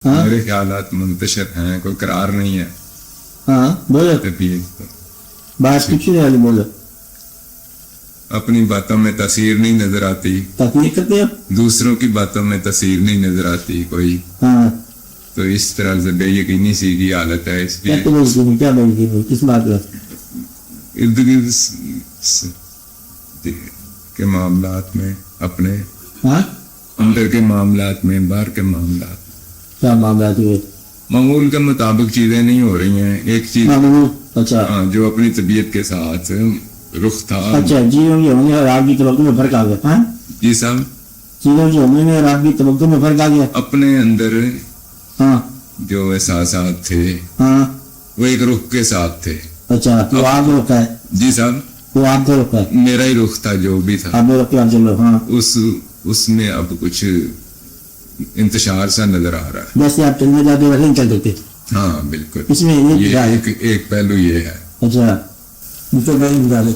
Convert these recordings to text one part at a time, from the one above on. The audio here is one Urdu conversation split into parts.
ہاں میرے خیالات منتشر ہیں، کوئی قرار نہیں ہے ہاں بولو طبیعت پر۔ بات کچھ نہیں والی بولو. اپنی باتوں میں تاثیر نہیں نظر آتی، تکلیف کرتے ہو. دوسروں کی باتوں میں تاثیر نہیں نظر آتی کوئی، ہاں تو اس طرح سے بے یقینی سی کی حالت ہے. اس کیا لیے بولتی کیا بولتی کس بات کا. ارد گرد کے معاملات میں، اپنے ہاں اندر کے معاملات میں، باہر کے معاملات، کیا معاملات ہوئے. معمول کے مطابق چیزیں نہیں ہو رہی ہیں. ایک چیز اچھا ہاں جو اپنی طبیعت کے ساتھ رخ تھا. اچھا جی ہونے اور آپ کی توقع میں فرق آ گیا. ہاں جی صاحب، چیزوں کی ہونے میں اور آپ کی توقع میں فرق آ گیا. اپنے اندر ہاں جو احساسات تھے ہاں وہ ایک رخ کے ساتھ تھے. اچھا وہ آپ کو رکھا ہے. جی صاحب، وہ آپ کو رکھا ہے. میرا ہی رخ تھا جو بھی تھا. آپ نے رکھ کے آپ چلو. ہاں اس میں اب کچھ انتشار سا نظر آ رہا ہے. جیسے آپ چلنے جاتے ویسے نہیں چل دیتے. ہاں بالکل، اس میں یہ یہ کیا ہے. ایک پہلو یہ ہے. اچھا دوسرا پہلو بتا دو.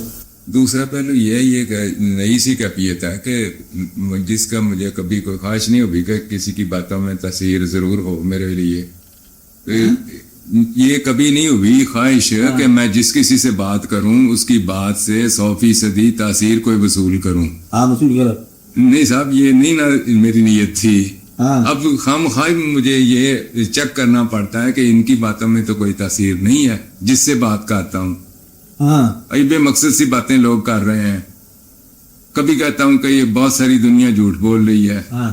دوسرا پہلو یہ کہ نئی سی کیفیت ہے کہ جس کا مجھے کبھی کوئی خواہش نہیں ہوگی کہ کسی کی باتوں میں تاثیر ضرور ہو میرے لیے. یہ کبھی نہیں ہوئی خواہش کہ میں جس کسی سے بات کروں اس کی بات سے 100% تاثیر کوئی وصول کروں. آپ وصول کرو. نہیں صاحب، یہ نہیں میری نیت تھی. ہاں اب خام خواہ مجھے یہ چیک کرنا پڑتا ہے کہ ان کی باتوں میں تو کوئی تاثیر نہیں ہے جس سے بات کرتا ہوں. ہاں ابھی بے مقصد سی باتیں لوگ کر رہے ہیں. کبھی کہتا ہوں کہ یہ بہت ساری دنیا جھوٹ بول رہی ہے، ہاں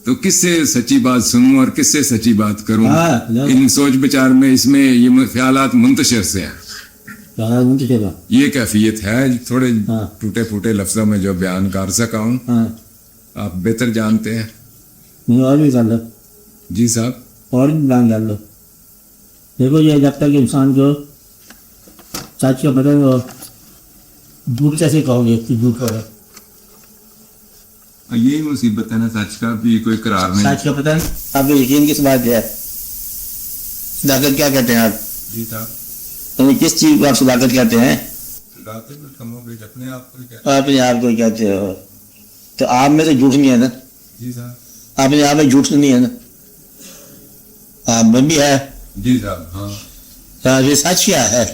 تو کس سے سچی بات سنوں اور کس سے سچی بات کروں. ہاں ان سوچ بچار میں اس میں یہ خیالات منتشر سے ہیں. یہ کیفیت ہے. تھوڑے ہاں ٹوٹے پھوٹے لفظوں میں جو بیان کر سکا ہوں، ہاں آپ بہتر جانتے ہیں. نہیں اور بھی کر لو. جی صاحب، اور بھی بیان کر لو. دیکھو یہ جب تک انسان کو سچ کا پتہ ہو، جھوٹ کیسے کہو گے کہ جھوٹ کہو. یہی مصیبت ہے نا، سچ کا بھی کوئی قرار نہیں. سچ کا پتہ نہیں. آپ کو یقین کس بات ہے. صداقت کیا کہتے ہیں آپ. جی صاحب، یعنی کس چیز کو آپ صداقت کہتے ہیں. اپنے آپ کو کیا. آپ اپنے آپ کو کہتے ہو تو آپ میں تو جھوٹ نہیں ہے نا. جی صاحب، آپ اپنے آپ میں جھوٹ نہیں ہے نا. آپ میں بھی ہے. جی صاحب، ہاں ہاں، یہ سچ کیا ہے.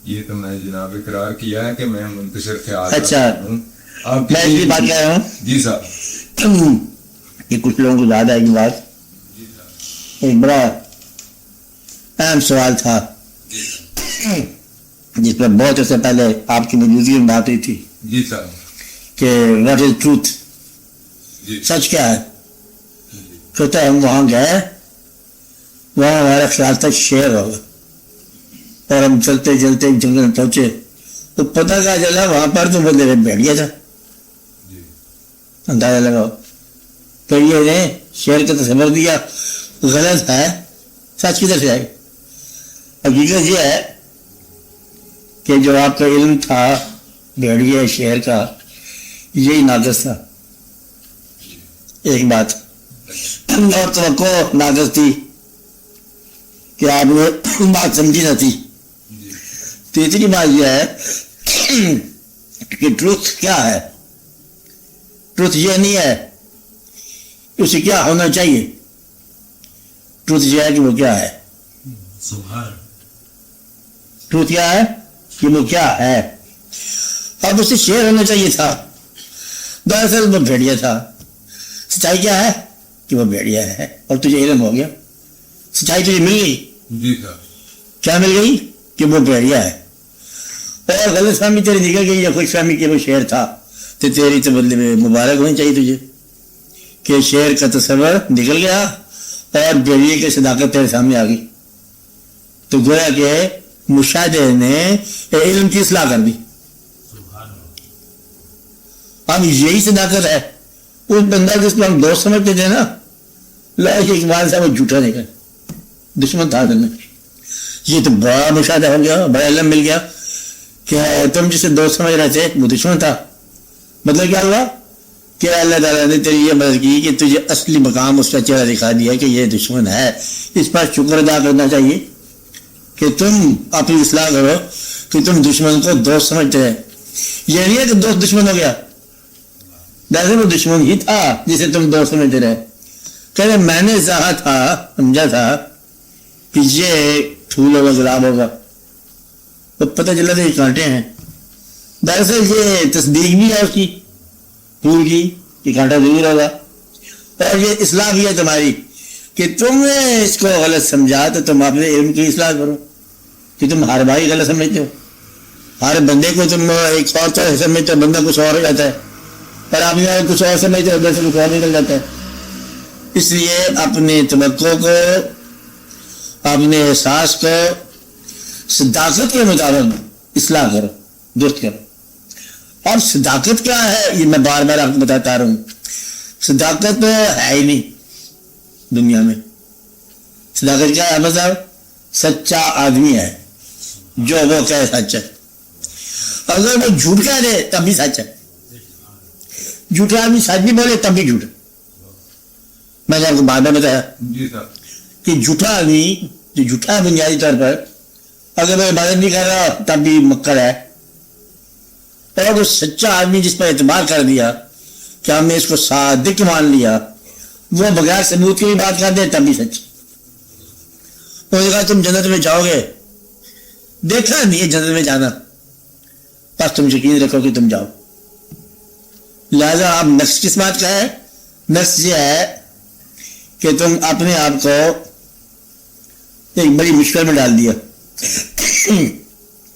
یہ تو میں جناب اقرار کیا ہے کہ میں منتشر خیال اچھا، آپ میں اس کی بات کہہ رہا ہوں. جی صاحب، یہ کچھ لوگوں کو یاد ہے یہ بات. جی صاحب، ایک بڑا اہم سوال تھا جس پر بہت عرصے پہلے آپ کی موجودگی میں بات ہوئی تھی جی صاحب، کہ واٹ از ٹروتھ. جی سچ کیا ہے. کہتا ہے ہم وہاں گئے، وہاں ہمارا خیال تھا شیر ہوگا، اور ہم چلتے چلتے جنگل میں پہنچے تو پتہ کیا چلا وہاں پر تو بدلے میں بیٹھ گیا تھا. جی اندازہ لگاؤ. تو یہ نے شیر کا تصور دیا غلط ہے. سچ کدھر سے آئی. حقیقت یہ ہے کہ جو آپ کا علم تھا بھیڑیے شہر کا، یہی ناقص تھا. ایک بات اور توقع ناقص تھی کہ آپ نے بات سمجھی نہ تھی. تیسری بات یہ ہے کہ ٹروتھ کیا ہے. ٹروتھ یہ نہیں ہے اسے کیا ہونا چاہیے. ٹروتھ یہ ہے کہ وہ کیا ہے. ٹروتھ کیا ہے کہ وہ کیا ہے. اب اسے شیر ہونا چاہیے تھا، دراصل وہ بھیڑیا تھا. سچائی کیا ہے کہ وہ بھیڑیا ہے، اور تجھے علم ہو گیا. سچائی تجھے مل گئی. جی صاحب، کیا مل گئی کہ وہ بھیڑیا ہے. اور غلط فہمی تیری نکل گئی یا خوش فہمی کہ وہ شیر تھا، تو تیری تو بدلے میں مبارک ہونی چاہیے تجھے کہ شیر کا تصور نکل گیا اور بھیڑیے کی صداقت تیرے سامنے آ گئی. تو گویا کہ مشاہدے نے علم کی اصلاح کر دی. اب یہی صداقت ہے. اس بندہ جس کو ہم دوست سمجھتے تھے نا، لاش اقبال صاحب وہ جھوٹا نکلا، دشمن تھا دل میں. یہ تو بڑا مشاہدہ ہو گیا، بڑا علم مل گیا کہ تم جسے دوست سمجھ رہے تھے وہ دشمن تھا. مطلب کیا ہوا کہ اللہ تعالیٰ نے تیری یہ مدد کی کہ تجھے اصلی مقام اس کا چہرہ دکھا دیا کہ یہ دشمن ہے. اس پر شکر ادا کرنا چاہیے کہ تم اپنی اصلاح کرو کہ تم دشمن کو دوست سمجھتے رہے. یہ نہیں ہے کہ دوست دشمن ہو گیا، دراصل وہ دشمن ہی تھا جسے تم دوست سمجھتے رہے. کہہ رہے میں نے سمجھا تھا کہ یہ پھول ہوگا گلاب ہوگا، تو پتہ چلا تھا یہ کانٹے ہیں. دراصل یہ تصدیق بھی ہے اس کی پھول کی کہ کانٹا ضرور ہوگا، اور یہ اصلاح بھی ہے تمہاری کہ تم نے اس کو غلط سمجھا تو تم اپنے علم کی اصلاح کرو، کہ تم ہر بھائی غلط سمجھتے ہو. ہر بندے کو تم ایک اور طرح سمجھتے ہو، بندہ کچھ اور ہو جاتا ہے، پر آپ نے کچھ اور سمجھتے ہو، ادھر سے کچھ اور نکل جاتا ہے. اس لیے اپنے توقع کو، اپنے احساس کو صداقت کے مطابق اصلاح کرو، درست کرو. اور صداقت کیا ہے یہ میں بار بار آپ کو بتاتا رہا ہوں. صداقت ہے ہی نہیں دنیا میں. صداقت کیا ہے؟ مطلب سچا آدمی ہے جو وہ کہے سچ ہے. اگر وہ جھوٹ کہہ دے تب بھی سچ ہے. جھوٹا آدمی سچ بھی بولے تب بھی جھوٹ. میں نے آپ کو بار بار بتایا کہ جھوٹا آدمی جو جھوٹا ہے بنیادی طور پر، اگر وہ عبادت نہیں کر رہا تب بھی مکر ہے. اور وہ سچا آدمی جس پر اعتبار کر دیا کہ ہم نے اس کو صادق مان لیا، وہ بغیر ثبوت کی بھی بات کر دے تب بھی سچ. انہوں نے کہا تم جنت میں جاؤ گے، دیکھا نہیں ہے جنت میں جانا، بس تم یقین رکھو کہ تم جاؤ. لہذا آپ نقص کس بات کا ہے؟ نقص یہ ہے کہ تم اپنے آپ کو ایک بڑی مشکل میں ڈال دیا.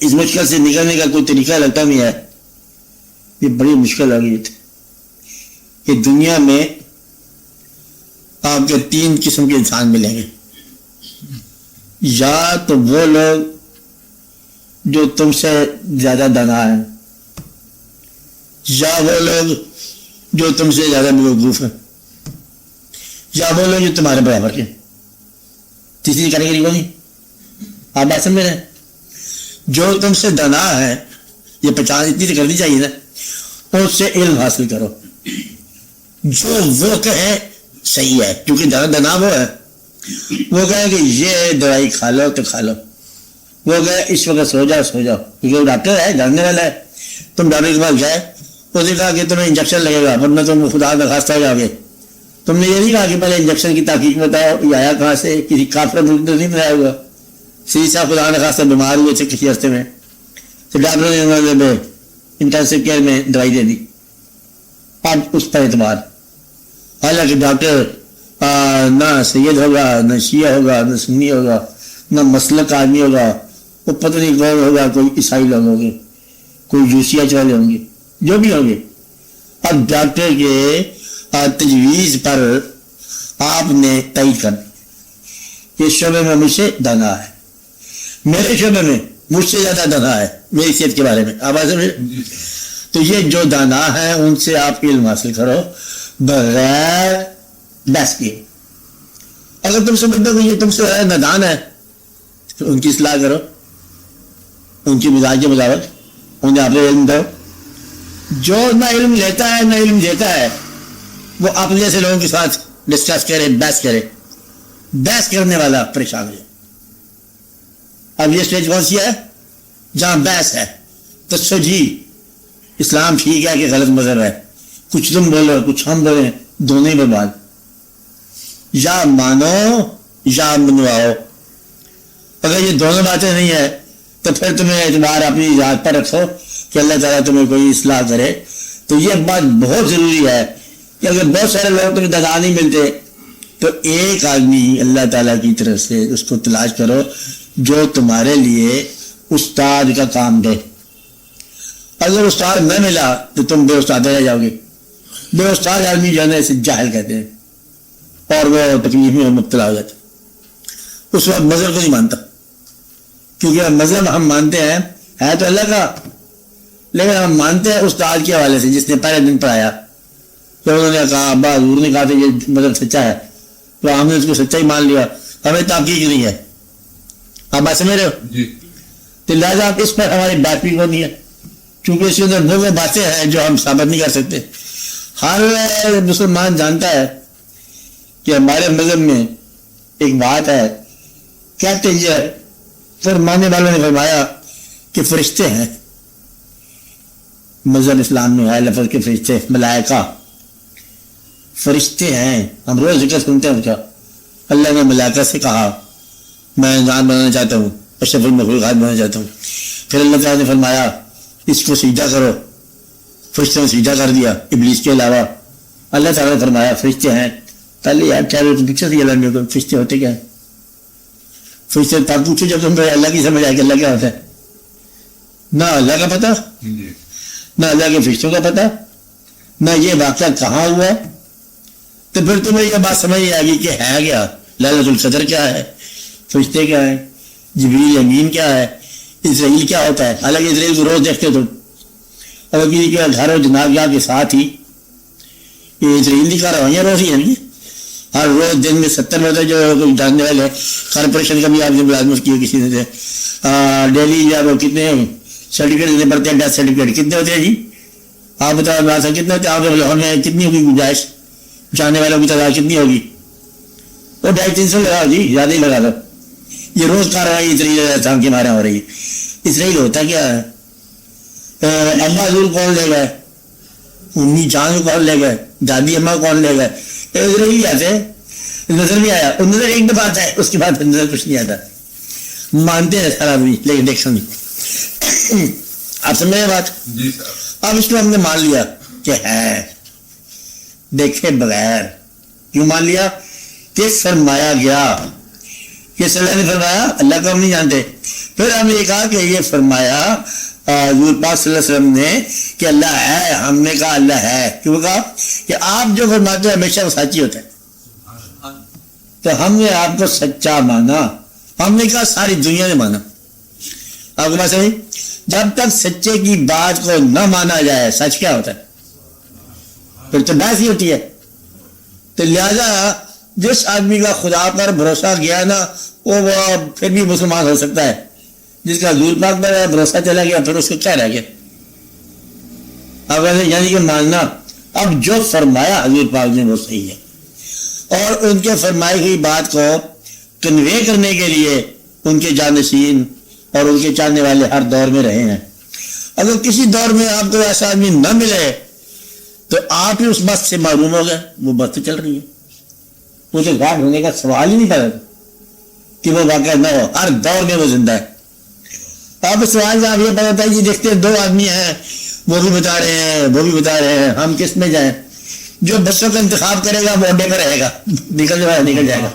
اس مشکل سے نکلنے کا کوئی طریقہ لگتا نہیں ہے. یہ بڑی مشکل آ گئی تھی کہ دنیا میں آپ کے 3 قسم کے انسان ملیں گے. یا تو وہ لوگ جو تم سے زیادہ دانا ہیں، یا وہ لوگ جو تم سے زیادہ بیوقوف ہیں، یا وہ لوگ جو تمہارے برابر کے. تیسری کیٹیگری کو نہیں. آپ بات سمجھ رہے ہیں؟ جو تم سے دانا ہے، یہ پہچان اتنی تو کرنی چاہیے نا، اس سے علم حاصل کرو. جو وہ کہے صحیح ہے، کیونکہ زیادہ دانا وہ ہے. وہ کہے کہ یہ دوائی کھا لو تو کھا لو، وہ کہے اس وقت سو جاؤ سو جاؤ، کیونکہ وہ ڈاکٹر ہے، جاننے والا ہے. تم ڈاکٹر کے پاس گئے، اس نے کہا کہ تمہیں انجیکشن لگے گا ورنہ تم خدا نخواستہ ہو جاؤ گے. تم نے یہ نہیں کہا کہ پہلے انجیکشن کی تحقیق بتاؤ، یہ آیا کہاں سے، کسی کافر ملک تو نہیں بنایا ہوا. سی صاحب خدا نخواستہ بیمار ہوئے تھے کسی راستے میں، تو ڈاکٹر نے انٹینسو کیئر میں دوائی دے دی. آج اس پر اعتبار، حالانکہ ڈاکٹر نہ سید ہوگا، نہ شیعہ ہوگا، نہ سنی ہوگا، نہ مسلک آدمی ہوگا، وہ پتہ نہیں کون ہوگا، کوئی عیسائی لوگ ہوں گے، کوئی یوسیاچ والے ہوں گے، جو بھی ہوں گے. اب ڈاکٹر کے تجویز پر آپ نے تائید کر دی کہ شعبے میں مجھ سے دانا ہے، میرے شعبے میں مجھ سے زیادہ دانا ہے میری صحت کے بارے میں. آواز ہے. تو یہ جو دانا ہے ان سے آپ علم حاصل کرو بغیر بحث کیے. اگر تم سمجھتے ہو کہ یہ تم سے نادان ہے تو ان کی اصلاح کرو، ان کی مزاج کے مطابق انہیں آپ علم دو. جو نہ علم لیتا ہے نہ علم دیتا ہے وہ اپنے جیسے لوگوں کے ساتھ ڈسکس کرے، بحث کرے. بحث کرنے والا پریشان ہو جائے. اب یہ اسٹیج کون سی ہے جہاں بحث ہے؟ تو سو جی اسلام ٹھیک ہے کہ غلط مذہب ہے، کچھ تم بولو کچھ ہم بولیں، دونوں ہی برباد. یا مانو یا منواؤ. اگر یہ دونوں باتیں نہیں ہے تو پھر تمہیں اعتبار اپنی ذات پر رکھو کہ اللہ تعالیٰ تمہیں کوئی اصلاح کرے. تو یہ بات بہت ضروری ہے کہ اگر بہت سارے لوگ تمہیں دانا نہیں ملتے تو ایک آدمی اللہ تعالیٰ کی طرف سے اس کو تلاش کرو جو تمہارے لیے استاد کا کام دے. اگر استاد نہ ملا تو تم بے استاد رہ جاؤ گے. بے استاد آدمی جو ہے نا اسے جاہل کہتے ہیں اور وہ تکلیف میں مبتلا ہو جاتا ہے. اس وقت مذہب کو نہیں مانتا، کیونکہ مذہب ہم مانتے ہیں ہے تو اللہ کا، لیکن ہم مانتے ہیں استاد کے حوالے سے جس نے پہلے دن پڑھایا. تو انہوں نے کہا ابا حضور نے کہا تھا یہ مذہب سچا ہے تو ہم نے اس کو سچا ہی مان لیا، ہمیں تحقیق نہیں ہے. آپ بات سمجھ رہے ہو جی. تو لہٰذا آپ اس پر ہماری بات بھی نہیں ہے، کیونکہ اس کے اندر وہ باتیں ہیں جو ہم ثابت نہیں کر سکتے. ہر مسلمان جانتا ہے کہ ہمارے مذہب میں ایک بات ہے، کہتے یہ فرمانے والوں نے فرمایا کہ فرشتے ہیں. مذہب اسلام میں ہے لفظ کے فرشتے، ملائکہ. فرشتے ہیں, ہم روز ذکر سنتے ہیں ان کا. اللہ نے ملائکہ سے کہا میں انسان بنانا چاہتا ہوں, اشرف المخلوقات بنانا چاہتا ہوں. پھر اللہ تعالیٰ نے فرمایا اس کو سجدہ کرو, فرشتوں نے سجدہ کر دیا ابلیس کے علاوہ. اللہ تعالیٰ نے فرمایا فرشتے ہیں. پہلے یار چاہے پکچر سے اللہ نے فرشتے ہوتے کیا ہیں؟ فرشتے تب پوچھو جب تم اللہ کی سمجھ آئے کہ اللہ کیا ہوتا ہے. نہ اللہ کا پتہ, نہ اللہ کے فرشتوں کا پتہ, نہ یہ واقعہ کہاں ہوا. تو پھر تمہیں یہ بات سمجھ آئے گی کہ ہے کیا, لیلۃ القدر کیا ہے, فرشتے کیا ہیں, جبریل امین کیا ہے, اسرائیل کیا ہوتا ہے. حالانکہ اسرائیل کو روز دیکھتے تم, اگر کسی کے گھر و جناب یہاں کے ساتھ ہی یہ اسرائیل کی کارروائیاں روز ہی ہیں. ہر روز دن میں 70 مرتبہ جو جاننے والے کارپوریشن کا بھی آپ نے ملازمت کی کسی نے, ڈیلی یا وہ کتنے سرٹیفکیٹ دینے پڑتے ہیں, ڈیتھ سرٹیفکیٹ کتنے ہوتے ہیں جی آپ بتاؤ, کتنے ہوتے ہیں آپ کے لاہور میں, کتنی ہوگی گنجائش, جاننے والوں کی تعداد کتنی ہوگی؟ وہ 250-300 لگاؤ جی, زیادہ ہی لگا دو. یہ روز کارروائی اسرائیل کے مارے ہو رہی ہے. اسرائیل ہوتا کیا ہے؟ اماں حضور کون لے گئے, امی جان کون لے گئے, دادی اماں کون لے گئے, اسرائیل آتے نظر نہیں آیا. نظر ایک دفعہ آتا ہے, اس کے بعد نظر کچھ نہیں آتا. مانتے ہیں سارا آدمی لیکن دیکھ نہیں. آپ سمجھ رہے بات؟ اب اس کو ہم نے مان لیا کہ ہے, دیکھے بغیر. کیوں مان لیا؟ کہ فرمایا گیا, یہ اللہ نے فرمایا, اللہ کو ہم نہیں جانتے. پھر ہم نے یہ کہا کہ یہ فرمایا حضور پاک صلی اللہ علیہ وسلم نے کہ اللہ ہے. ہم نے کہا اللہ ہے. کیوں کہا؟ کہ آپ جو فرماتے ہیں ہمیشہ وہ سچ ہی ہوتا ہے. تو ہم نے آپ کو سچا مانا. ہم نے کہا ساری دنیا نے مانا. آپ کو بات سمجھ؟ جب تک سچے کی بات کو نہ مانا جائے سچ کیا ہوتا ہے؟ پھر تو بحث ہی ہوتی ہے. تو لہذا جس آدمی کا خدا پر بھروسہ گیا نا وہ پھر بھی مسلمان ہو سکتا ہے. جس کا حضور پاک پر بھروسہ چلا گیا پھر اس کو کیا رہ گیا؟ اب یعنی کہ ماننا اب جو فرمایا حضور پاک نے وہ صحیح ہے. اور ان کے فرمائی ہوئی بات کو کنوے کرنے کے لیے ان کے جانشین اور ان کے چاہنے والے ہر دور میں رہے ہیں. اگر کسی دور میں آپ کو ایسا آدمی نہ ملے تو آپ ہی اس بات سے معلوم ہو گئے وہ بات تو چل رہی ہے. وہ تو غائب ہونے کا سوال ہی نہیں پیدا کہ وہ واقعہ نہ ہو. ہر دور میں وہ زندہ ہے. آپ سوال سے آپ یہ پتا ہے جی دیکھتے ہیں 2 آدمی ہیں, وہ بھی بتا رہے ہیں وہ بھی بتا رہے ہیں, ہم کس میں جائیں؟ جو بچوں کا انتخاب کرے گا وہ اڈے میں رہے گا, نکل جائے گا.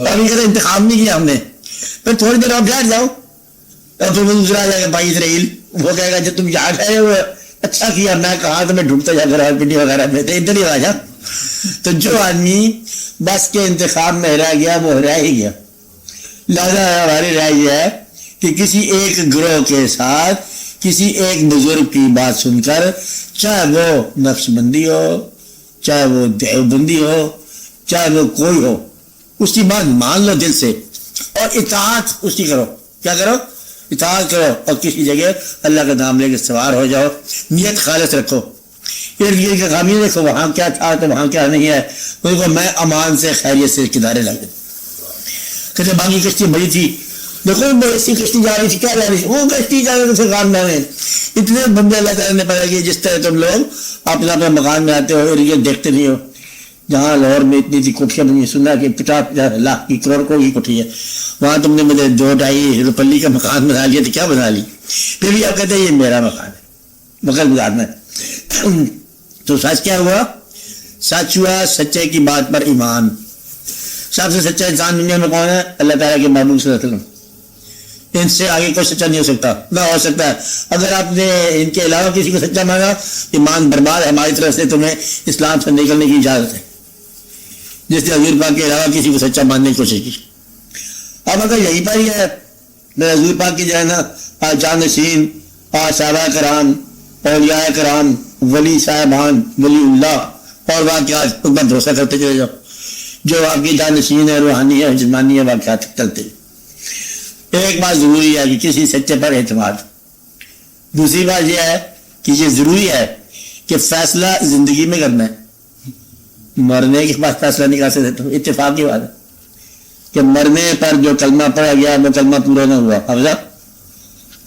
ابھی کہتے انتخاب نہیں کیا ہم نے. پھر تھوڑی دیر آپ بیٹھ جاؤ اور پھر وہ دوسرا آ جائے گا بھائی اسرائیل, وہ کہے گا جب تم یہاں گئے ہو اچھا کیا, میں کہا تو میں ڈھونڈتا جا کر پنڈی وغیرہ میں تو ادھر ہی آ جا. تو جو آدمی بس کے انتخاب میں رہ گیا وہ رہ ہی گیا. لہٰذا ہماری رائے یہ ہے کہ کسی ایک گروہ کے ساتھ کسی ایک بزرگ کی بات سن کر, چاہے وہ نقش بندی ہو, چاہے وہ دیوبندی ہو, چاہے وہ کوئی ہو, اس کی بات مان لو دل سے اور اطاعت اس کی کرو. کیا کرو؟ اطاعت کرو. اور کسی جگہ اللہ کا نام لے کے سوار ہو جاؤ, نیت خالص رکھو. یہ خامی دیکھو وہاں کیا تھا تو وہاں کیا نہیں ہے. دیکھو میں امان سے خیریت سے کنارے لگ گئے. کہتے باقی کشتی بڑی تھی, دیکھو ایسی کشتی جا رہی تھی, کیا جا رہی تھی, وہ کشتی جا رہی تھی خان میں. اتنے بندے اللہ تعالیٰ نے پیدا کیے. جس طرح تم لوگ اپنے اپنے مکان میں آتے ہو اور یہ دیکھتے نہیں ہو, جہاں لاہور میں اتنی تھی کوٹھیاں بنی, سنا کہ 50 لاکھ کی کروڑ کی کوٹھی ہے, وہاں تم نے مجھے 2-2.5 روپلی کا مکان بنا لیا تو کیا بنا لی. پھر بھی آپ کہتے ہیں یہ میرا مکان ہے, مگر گزارنا ہے. تو سچ کیا ہوا؟ سچ ہوا سچے کی بات پر ایمان. سب سے سچا انسان دنیا میں کون ہے؟ اللہ تعالیٰ کے محبوب صلی اللہ علیہ وسلم. ان سے آگے کوئی سچا نہیں ہو سکتا, نہ ہو سکتا ہے. اگر آپ نے ان کے علاوہ کسی کو سچا مانگا ایمان برباد ہے. ہماری طرف سے تمہیں اسلام سے نکلنے کی اجازت ہے, جس نے حضور پاک کے علاوہ کسی کو سچا ماننے کی کوشش کی. اب اگر یہی پر ہی ہے میں حضور پاک کی جو ہے نا جانشین, صحابہ کرام, اولیاء کرام, ولی صاحبان, ولی اللہ اور واقعات پر بھروسہ کرتے چلے جاؤ. جو آپ کی جانشین ہے, روحانی ہے, جسمانی ہے, واقعات چلتے. ایک بات ضروری ہے کہ کسی سچے پر اعتماد. دوسری بات یہ ہے کہ یہ ضروری ہے کہ فیصلہ زندگی میں کرنا ہے. مرنے کے بعد فیصلہ نہیں کر سکتے. تو اتفاق کی بات ہے کہ مرنے پر جو کلمہ پڑھا گیا وہ کلمہ پورا نہ ہوا. افضل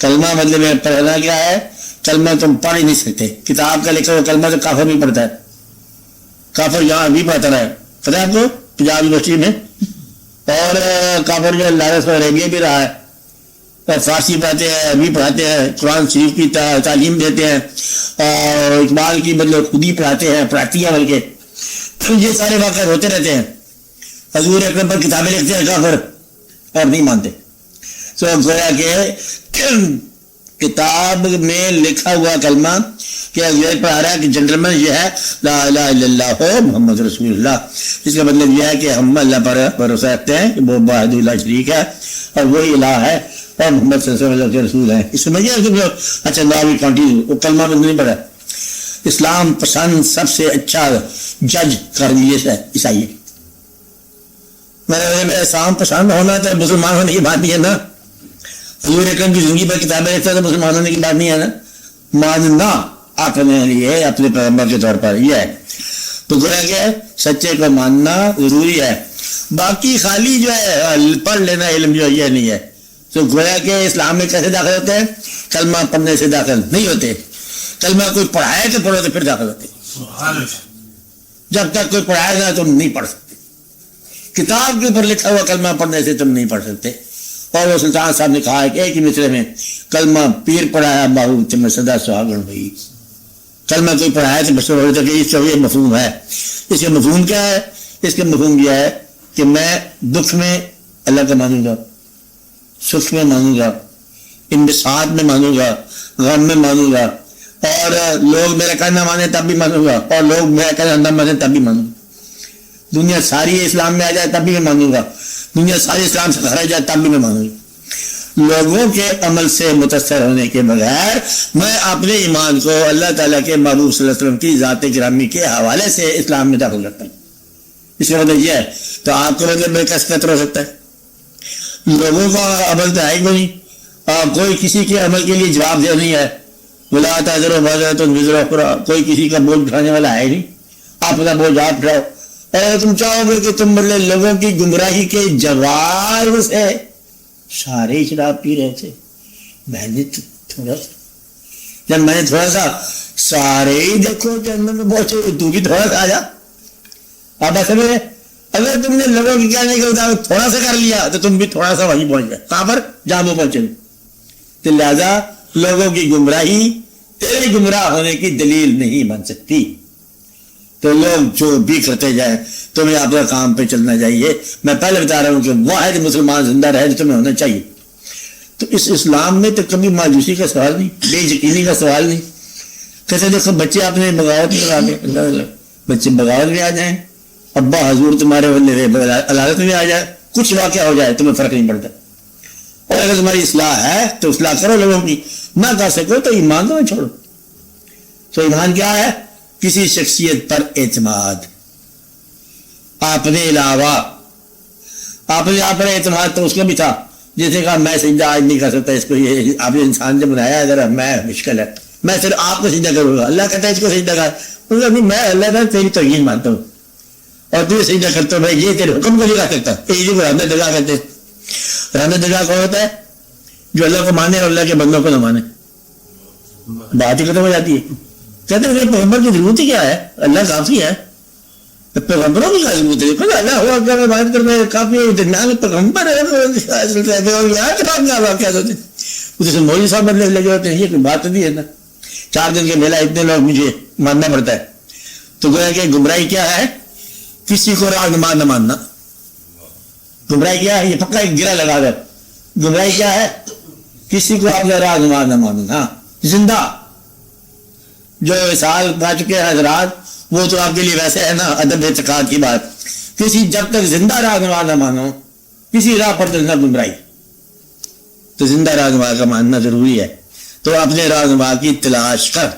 کلمہ مطلب پڑھنا کیا ہے؟ کلمہ تم پڑھ ہی نہیں سکتے. کتاب کا لکھا ہوا کلمہ تو کافر بھی پڑھتا ہے. کافر یہاں بھی پڑھتا رہا ہے، پتہ ہے آپ کو پنجاب یونیورسٹی میں، اور کافر جو لارس عربیہ بھی رہا ہے، اور فارسی پڑھاتے ہیں، عربی پڑھاتے ہیں، قرآن شریف کی تعلیم دیتے ہیں، اور اقبال کی مطلب خود ہی پڑھاتی ہیں بلکہ. تو یہ سارے واقعات ہوتے رہتے ہیں. حضور اکرم پر کتابیں لکھتے ہیں کافر اور نہیں مانتے. تو گویا کہ کتاب میں لکھا ہوا کلمہ کہ یہ پڑھا رہا ہے کہ جنٹلمین یہ ہے لا الہ الا اللہ محمد رسول اللہ. اس کا مطلب یہ ہے کہ ہم اللہ پر بھروسہ رکھتے ہیں کہ وہ واحد لا شریک ہے اور وہی الہ ہے اور محمد صلی اللہ علیہ وسلم کے رسول ہیں. اس میں یہ اچھا لا بھی کنٹینیو وہ کلمہ میں نہیں پڑھا. اسلام پسند سب سے اچھا جج ریلیجس ہے عیسائی. میں اسلام پسند ہونا تو مسلمان ہونے کی بات نہیں ہے نا. حضور اکرم کی زندگی پر کتابیں لکھتا تو مسلمان ہونے کی بات نہیں ہے نا. ماننا اپنے لیے اپنے پیغمبر کے طور پر یہ ہے. تو گویا کہ سچے کو ماننا ضروری ہے. باقی خالی جو ہے پڑھ لینا علم جو یہ نہیں ہے. تو گویا کہ اسلام میں کیسے داخل ہوتے ہیں؟ کلمہ پڑھنے سے داخل نہیں ہوتے. کلمہ کوئی پڑھائے تو پڑھو تو پھر داخل ہوتے. جب تک کوئی پڑھائے گا تم نہیں پڑھ سکتے. کتاب کے اوپر لکھا ہوا کلمہ پڑھنے سے تم نہیں پڑھ سکتے. اور وہ سلطان صاحب نے کہا ہے کہ ایک ہی مصرے میں کلمہ پیر پڑھایا باہو تمہیں سدا سہاگن ہوئی. کلمہ کوئی پڑھایا تو بشر ہو کہ اس کا یہ مفہوم ہے. اس کا مفہوم کیا ہے؟ اس کا مفہوم یہ ہے کہ میں دکھ میں اللہ کا مانوں گا، سکھ میں مانوں گا، انبساط میں مانوں گا، غم میں مانوں گا، اور لوگ میرا کہنا مانے تب بھی مانوں گا، اور لوگ میرا کہنا نہ مانے تب بھی مانوں گا. دنیا ساری اسلام میں آ جائے تب بھی میں مانوں گا، دنیا ساری اسلام سے ہرا جائے تب بھی میں مانوں گا. لوگوں کے عمل سے متاثر ہونے کے بغیر میں اپنے ایمان کو اللہ تعالیٰ کے محبوب صلی اللہ علیہ وسلم کی ذات گرامی کے حوالے سے اسلام میں داخل کرتا ہوں. اس کا مطلب یہ ہے تو آپ کو مطلب میں کیسے بہتر ہو سکتا ہے؟ لوگوں کا عمل تو ہے ہی نہیں، کوئی کسی کے عمل کے لیے جواب دہ نہیں ہے. بلا تعذر و معذرت وزر اخرى، کوئی کسی کا بوجھ اٹھانے والا ہے نہیں. آپ اپنا بوجھ آپ اٹھاؤ. اور تم چاہو گے کہ تم مطلب لوگوں کی گمراہی کے جوار سے سارے شراب پی رہے تھے، میں نے تھوڑا سا، جب میں نے تھوڑا سا، سارے ہی دیکھو جنت میں پہنچے، تو بھی تھوڑا سا آ جا. آپ ایسے میں اگر تم نے لوگوں کی کہنے کے مطابق تھوڑا سا کر لیا تو تم بھی تھوڑا سا وہیں پہنچ گئے. کہاں پر؟ جہاں وہ پہنچے. تو لہذا لوگوں کی گمراہی تیرے گمراہ ہونے کی دلیل نہیں بن سکتی. تو لوگ جو بھی کرتے جائیں تمہیں اپنے کام پہ چلنا چاہیے. میں پہلے بتا رہا ہوں کہ واحد مسلمان زندہ رہے جو تمہیں ہونا چاہیے. تو اس اسلام میں تو کبھی مایوسی کا سوال نہیں، بے یقینی کا سوال نہیں. کیسے دیکھو بچے اپنے بغاوت میں لگا دیں، بچے بغاوت میں آ جائیں، ابا حضور تمہارے عدالت میں آ جائے، کچھ واقعہ ہو جائے تمہیں فرق نہیں پڑتا. اور اگر تمہاری اصلاح ہے تو اصلاح کرو لوگوں کی، نہ کر سکو تو ایمان تو چھوڑو. تو ایمان کیا ہے؟ کسی شخصیت پر اعتماد. اپنے علاوہ اپنے آپ پر اعتماد تو اس کا بھی تھا، جیسے کہا میں سجدہ آج نہیں کر سکتا اس کو، یہ آپ نے انسان نے بنایا ہے ذرا میں مشکل ہے، میں صرف آپ کو سجدہ کروں گا. اللہ کہتا ہے اس کو سجدہ کر، میں اللہ تعالیٰ تیری توہین مانتا ہوں اور تجھے سجدہ کرتا ہوں، بھائی یہ تیرے حکم کو نہیں کر سکتا. اسی کو رحمت دگا کہتے ہیں. رحمت دگا کون ہوتا ہے؟ جو اللہ کو مانے اور اللہ کے بندوں کو نہ مانے. بات ہی ختم ہو جاتی ہے. کہتے ہیں پیغمبر کی ضرورت ہی کیا ہے؟ اللہ کافی ہے. پیغمبروں کی کیا ضرورت ہے؟ اللہ ہوا کیا میں بات کرنا کافی پیغمبر ہے. اسے مولوی صاحب بدلے لگے ہوتے ہیں، یہ کوئی بات نہیں ہے نا. 4 دن کے میلہ اتنے لوگ مجھے ماننا پڑتا ہے. تو گویا کہ گمراہی کیا ہے؟ کسی کو راہنما نہ ماننا. گمراہی کیا ہے؟ یہ پکا ایک گرہ لگا دے. گمراہی کیا ہے؟ کسی کو آپ راہنما نہ ماننا. زندہ جو سال پا چکے ہیں حضرات وہ تو آپ کے لیے ویسے ہے نا ادب اعتقاد کی بات. کسی جب تک زندہ راہنما نہ مانو کسی راہ پر نہ گمراہی. تو زندہ راہنما کا ماننا ضروری ہے. تو اپنے راہنما کی تلاش کر،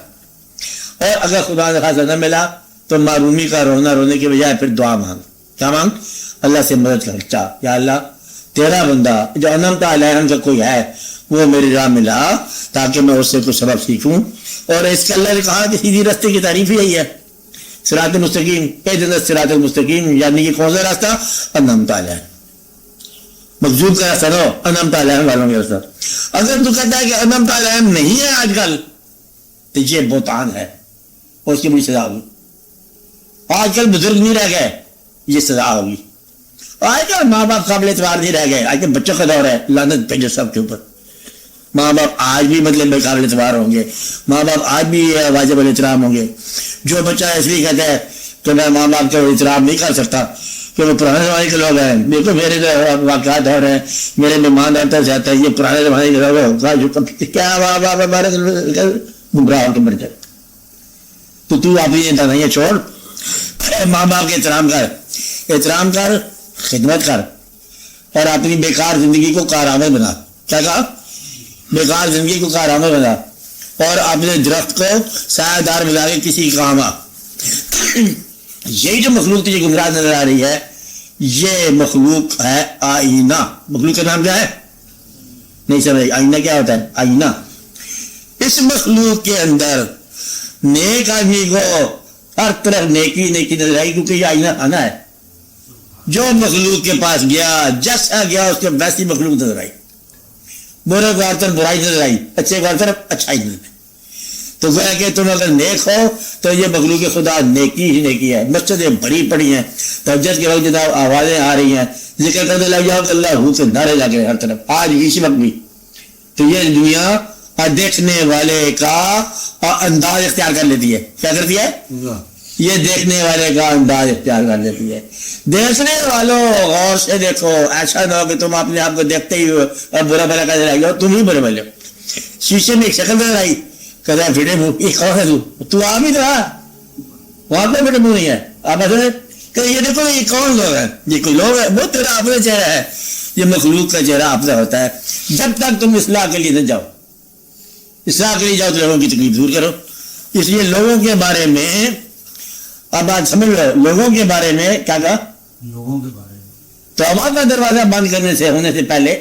اور اگر خدا نے خاصا نہ ملا تو معرومی کا رونا رونے کے بجائے پھر دعا مانگ. کیا مانگ؟ اللہ سے مدد کر. چاہ یا اللہ تیرا بندہ جو انعمت علیہم کا کوئی ہے وہ میری راہ ملا تاکہ میں اس سے کچھ سبق سیکھوں. اور اس کا اللہ نے کہا کہ سیدھی راستے کی تعریف ہی یہی ہے، صراط مستقیم. صراط المستقیم یعنی کہ کون سا راستہ؟ انعمت علیہم. مغضوب کا راستہ نہ ہو، انعمت علیہم والوں کا راستہ. اگر تو کہتا ہے کہ انعمت علیہم نہیں ہے آج کل تو یہ بہتان ہے اور اس کی بڑی سزا ہوگی. آج کل بزرگ نہیں رہ گئے، یہ سزا ہوگی. آج کل ماں باپ قابل اعتبار نہیں رہ گئے، آج کل بچوں کا دور ہے، لعنت بھیجو سب کے اوپر. ماں باپ آج بھی مطلب بے قابل اعتبار ہوں گے، ماں باپ آج بھی واجب الاحترام ہوں گے. جو بچہ اس لیے کہتا ہے کہ میں ماں باپ کا احترام نہیں کر سکتا کہ وہ پرانے زمانے کے لوگ ہیں، دیکھو میرے جو واقعات ہو رہے ہیں، میرے مہمان آتا جاتا ہے، یہ پرانے زمانے کے لوگ ہیں، کیا ماں باپ ہمارے گمراہ ہو کے مر جائے. تو اپنی دنیا چھوڑ، ماں باپ کے احترام کر، خدمت کر، اور اپنی بیکار زندگی کو کارآمد بنا. کیا کہا؟ بیکار زندگی کو کارآمد بنا، اور اپنے درخت کو سایہ دار بنا کے کسی کام آ. یہی جو مخلوق تجھے گمراہ نظر آ رہی ہے، یہ مخلوق ہے آئینہ. مخلوق کا نام کیا ہے؟ نہیں سمجھ؟ آئینہ کیا ہوتا ہے؟ آئینہ. اس مخلوق کے اندر نیک آدمی کو ہر طرف نیکی نیکی نظر آئی، کیونکہ یہ آئینہ آنا ہے. جو مخلوق کے پاس گیا، جیسا گیا اس کے ویسی مخلوق نظر آئی. برے کو ہر طرف برائی نظر آئی، اچھے کو ہر طرف اچھائی نظر آئی. تو گویا کہ تم اگر نیک ہو تو یہ مخلوق خدا نیکی ہی نیکی ہے. مسجدیں بڑی پڑی ہیں، تہجد کے وقت جناب آوازیں آ رہی ہیں، ذکر کرنے لگ جاؤ کہ اللہ ہو سے نعرے لگ رہے ہر طرف، آج اسی وقت بھی. تو یہ دنیا دیکھنے والے کا انداز اختیار کر لیتی ہے. کیا کرتی ہے؟ یہ دیکھنے والے کا انداز اختیار کر لیتی ہے. دیکھنے والوں غور سے دیکھو، ایسا نہ ہو کہ تم اپنے آپ کو دیکھتے ہی برا بھلا کر رہے ہو، تم ہی برے بھلے ہو. شیشے میں ایک شکل نظر آئی، کہتا ہے پھٹے منہ، یہ کون ہے؟ تو آپ ہی تو رہا، وہاں پہ پھٹے منہ نہیں ہے. آپ کہ یہ دیکھو یہ کون لوگ ہیں، یہ کوئی لوگ ہے، وہ تیرا اپنا چہرہ ہے. یہ مخلوق کا چہرہ اپنا ہوتا ہے. جب تک تم اصلاح کے لیے نہ جاؤ، اصلاح کے لیے جاؤ تو لوگوں کی تکلیف دور کرو. اس لیے لوگوں کے بارے میں اب آج سمجھ لو، لوگوں کے بارے میں کیا کہا؟ لوگوں کے بارے میں توبہ کا دروازہ بند کرنے سے ہونے سے پہلے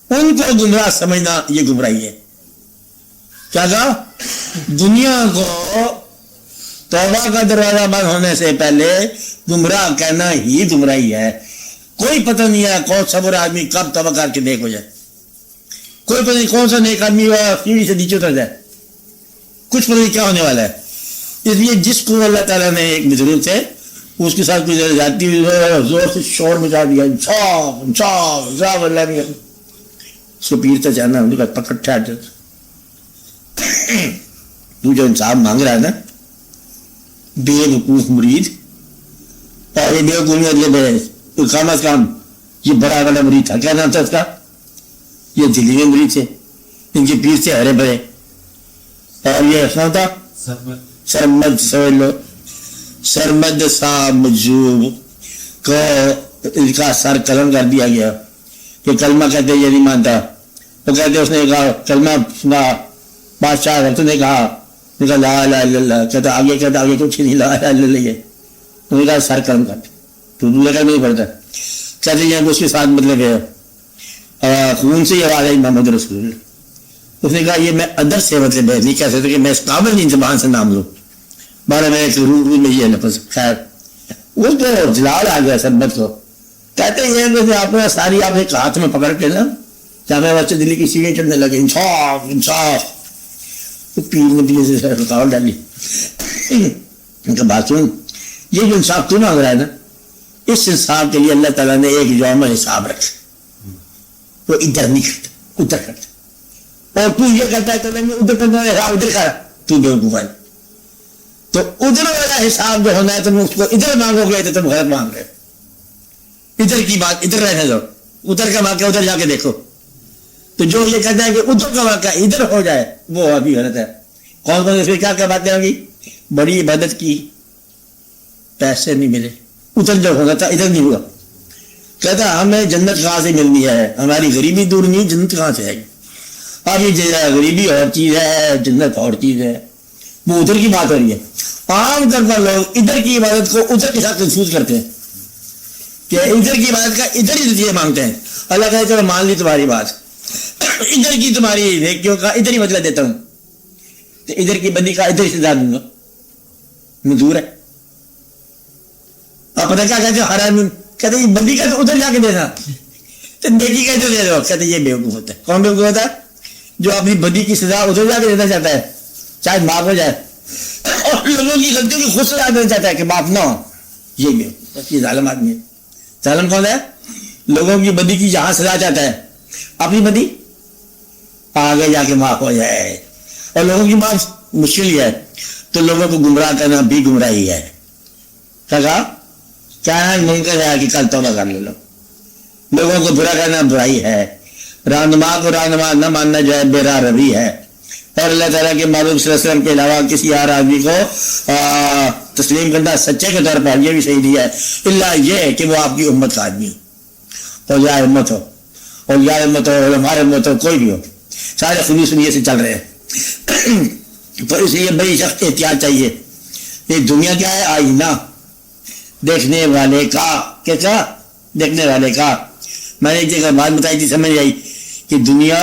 ان کو گمراہ سمجھنا یہ گمراہی ہے. کیا کہا؟ دنیا کو توبہ کا دروازہ بند ہونے سے پہلے گمراہ کہنا ہی گمراہی ہے. کوئی پتہ نہیں ہے کون سا برا آدمی کب توبہ کر کے نیک ہو جائے، کوئی پتہ نہیں کون سا نیک آدمی سیڑھی سے نیچے اتر جائے، کچھ پتہ نہیں کیا ہونے والا ہے. اس لیے جس کو اللہ تعالیٰ نے ایک مجرم سے اس کے ساتھ کوئی جاتی ہوئی زور سے شور مچا دیا، اللہ نے اس کو پیرتا چاہنا ان کا پکڑ ٹھہر. تو جو انصاف مانگ رہا ہے نا، بے وقوف مرید، اور یہ بے وقوف مطلب کام از کام یہ بڑا والا مرید تھا. کیا نام تھا اس کا؟ یہ دلی میں مرید تھے، ان کے پیر سے ہرے بھرے. اور یہ کون تھا؟ سرمد. سمجھ لو سرمد صاحب مجذوب کو ان کا سر قلم کر دیا گیا کہ کلمہ کہتے یہ نہیں مانتا. وہ کہتے اس نے کہا کلمہ سنا، بادشاہ وقت نے کہا لا الہ الا اللہ، کہتا آگے کچھ نہیں، لا الہ الا اللہ. یہ انہوں نے کہا سر قلم کر، تو دوسرا کا نہیں پڑتا. کہتے ہیں اس کے ساتھ مطلب ہے خون سے یہ آواز ہے محمد رسول اللہ. اس نے کہا یہ میں ادر سے مطلب نہیں کہہ سکتا کہ میں اس قابل نہیں زبان سے نام لوں، بارہ میں روح میں یہ لفظ. خیر وہ تو جلال آ گیا سرمت کو. کہتے ہیں کہ آپ نے ساری آپ ایک ہاتھ میں پکڑ کے نا جامع بچے دلی کی سیڑھیاں چڑھنے لگے، انصاف انصاف. تو پیر نے بھی رکاوٹ ڈالی. ان کا بات سن، یہ جو انصاف تو مانگ رہا ہے نا، اس انصاف کے لیے اللہ تعالیٰ نے ایک یوم حساب رکھا. وہ ادھر نہیں کرتا، ادھر کرتا. اور تو یہ کرتا ہے تو میں ادھر کرنا ہے، ادھر کر، تو بے وقوف ہے. تو ادھر والا حساب جو ہونا ہے تم اس کو ادھر مانگو گے تو تم غلط مانگ رہے. ادھر کی بات ادھر رہنے دو، ادھر کا واقعہ ادھر جا کے دیکھو. تو جو یہ کہتا ہے کہ ادھر کا واقعہ ادھر ہو جائے وہ ابھی غلط ہے. کون کون سے کیا باتیں ہوگی؟ بڑی عبادت کی، پیسے نہیں ملے، ادھر جو ہونا تھا ادھر نہیں ہوا. کہتا ہمیں جنت کہاں سے ملنی ہے، ہماری غریبی دور نہیں، جنت کہاں سے آئے گی. اب یہ غریبی اور چیز ہے، جنت اور چیز ہے. وہ ادھر کی بات ہو رہی ہے. عام طور پر لوگ ادھر کی عبادت کو ادھر کے ساتھ کنفیوز کرتے ہیں کہ ادھر کی عبادت کا ادھر ہی نتیجہ مانگتے ہیں. اللہ کہے چلو مان لی تمہاری بات، ادھر کی تمہاری نیکیوں کا ادھر ہی بدلہ دیتا ہوں، تو ادھر کی بدی کا ادھر ہی سزا دوں گا. منظور ہے؟ آپ پتہ کیا کہتے ہو؟ حرام. کہتے ہیں بدی کا تو ادھر جا کے دینا، تو نیکی کا ادھر دے دو. کہتے یہ بیوقوف ہوتا ہے. کون بیوقوف ہوتا ہے؟ جو اپنی بدی کی سزا ادھر جا کے دینا چاہتا ہے، شاید معاف ہو جائے. اور لوگوں کی غلطیوں کی خود سزا دینا چاہتا ہے کہ معاف نہ ہو. یہ ظالم آدمی ہے. ظالم کون ہے؟ لوگوں کی بدی کی جہاں سزا چاہتا ہے اپنی بدی آگے جا کے معاف ہو جائے. اور لوگوں کی معاف مشکل ہی ہے تو لوگوں کو گمراہ کرنا بھی گمراہی ہے. کیا ممکن ہے کہ کل توبہ کر لے لو. لوگوں کو برا کرنا برائی ہے. رہنما کو رہنما نہ ماننا جو ہے بے راہ روی ہے. اور اللہ تعالیٰ کے محبوب صلی اللہ علیہ وسلم کے علاوہ کسی اور آدمی کو تسلیم کرنا سچے کے طور پر یہ بھی صحیح نہیں ہے اللہ یہ کہ وہ آپ کی امت کا آدمی ہو اور یا امت ہو اور یا امت ہو اور ہمارے امت ہو کوئی بھی ہو سارے خلوص نیت سے چل رہے ہیں. تو اس لیے بڑی سخت احتیاط چاہیے. یہ دنیا کیا ہے؟ آئینہ دیکھنے والے کا. کیسا دیکھنے والے کا؟ میں نے ایک جگہ بات بتائی تھی سمجھ آئی کہ دنیا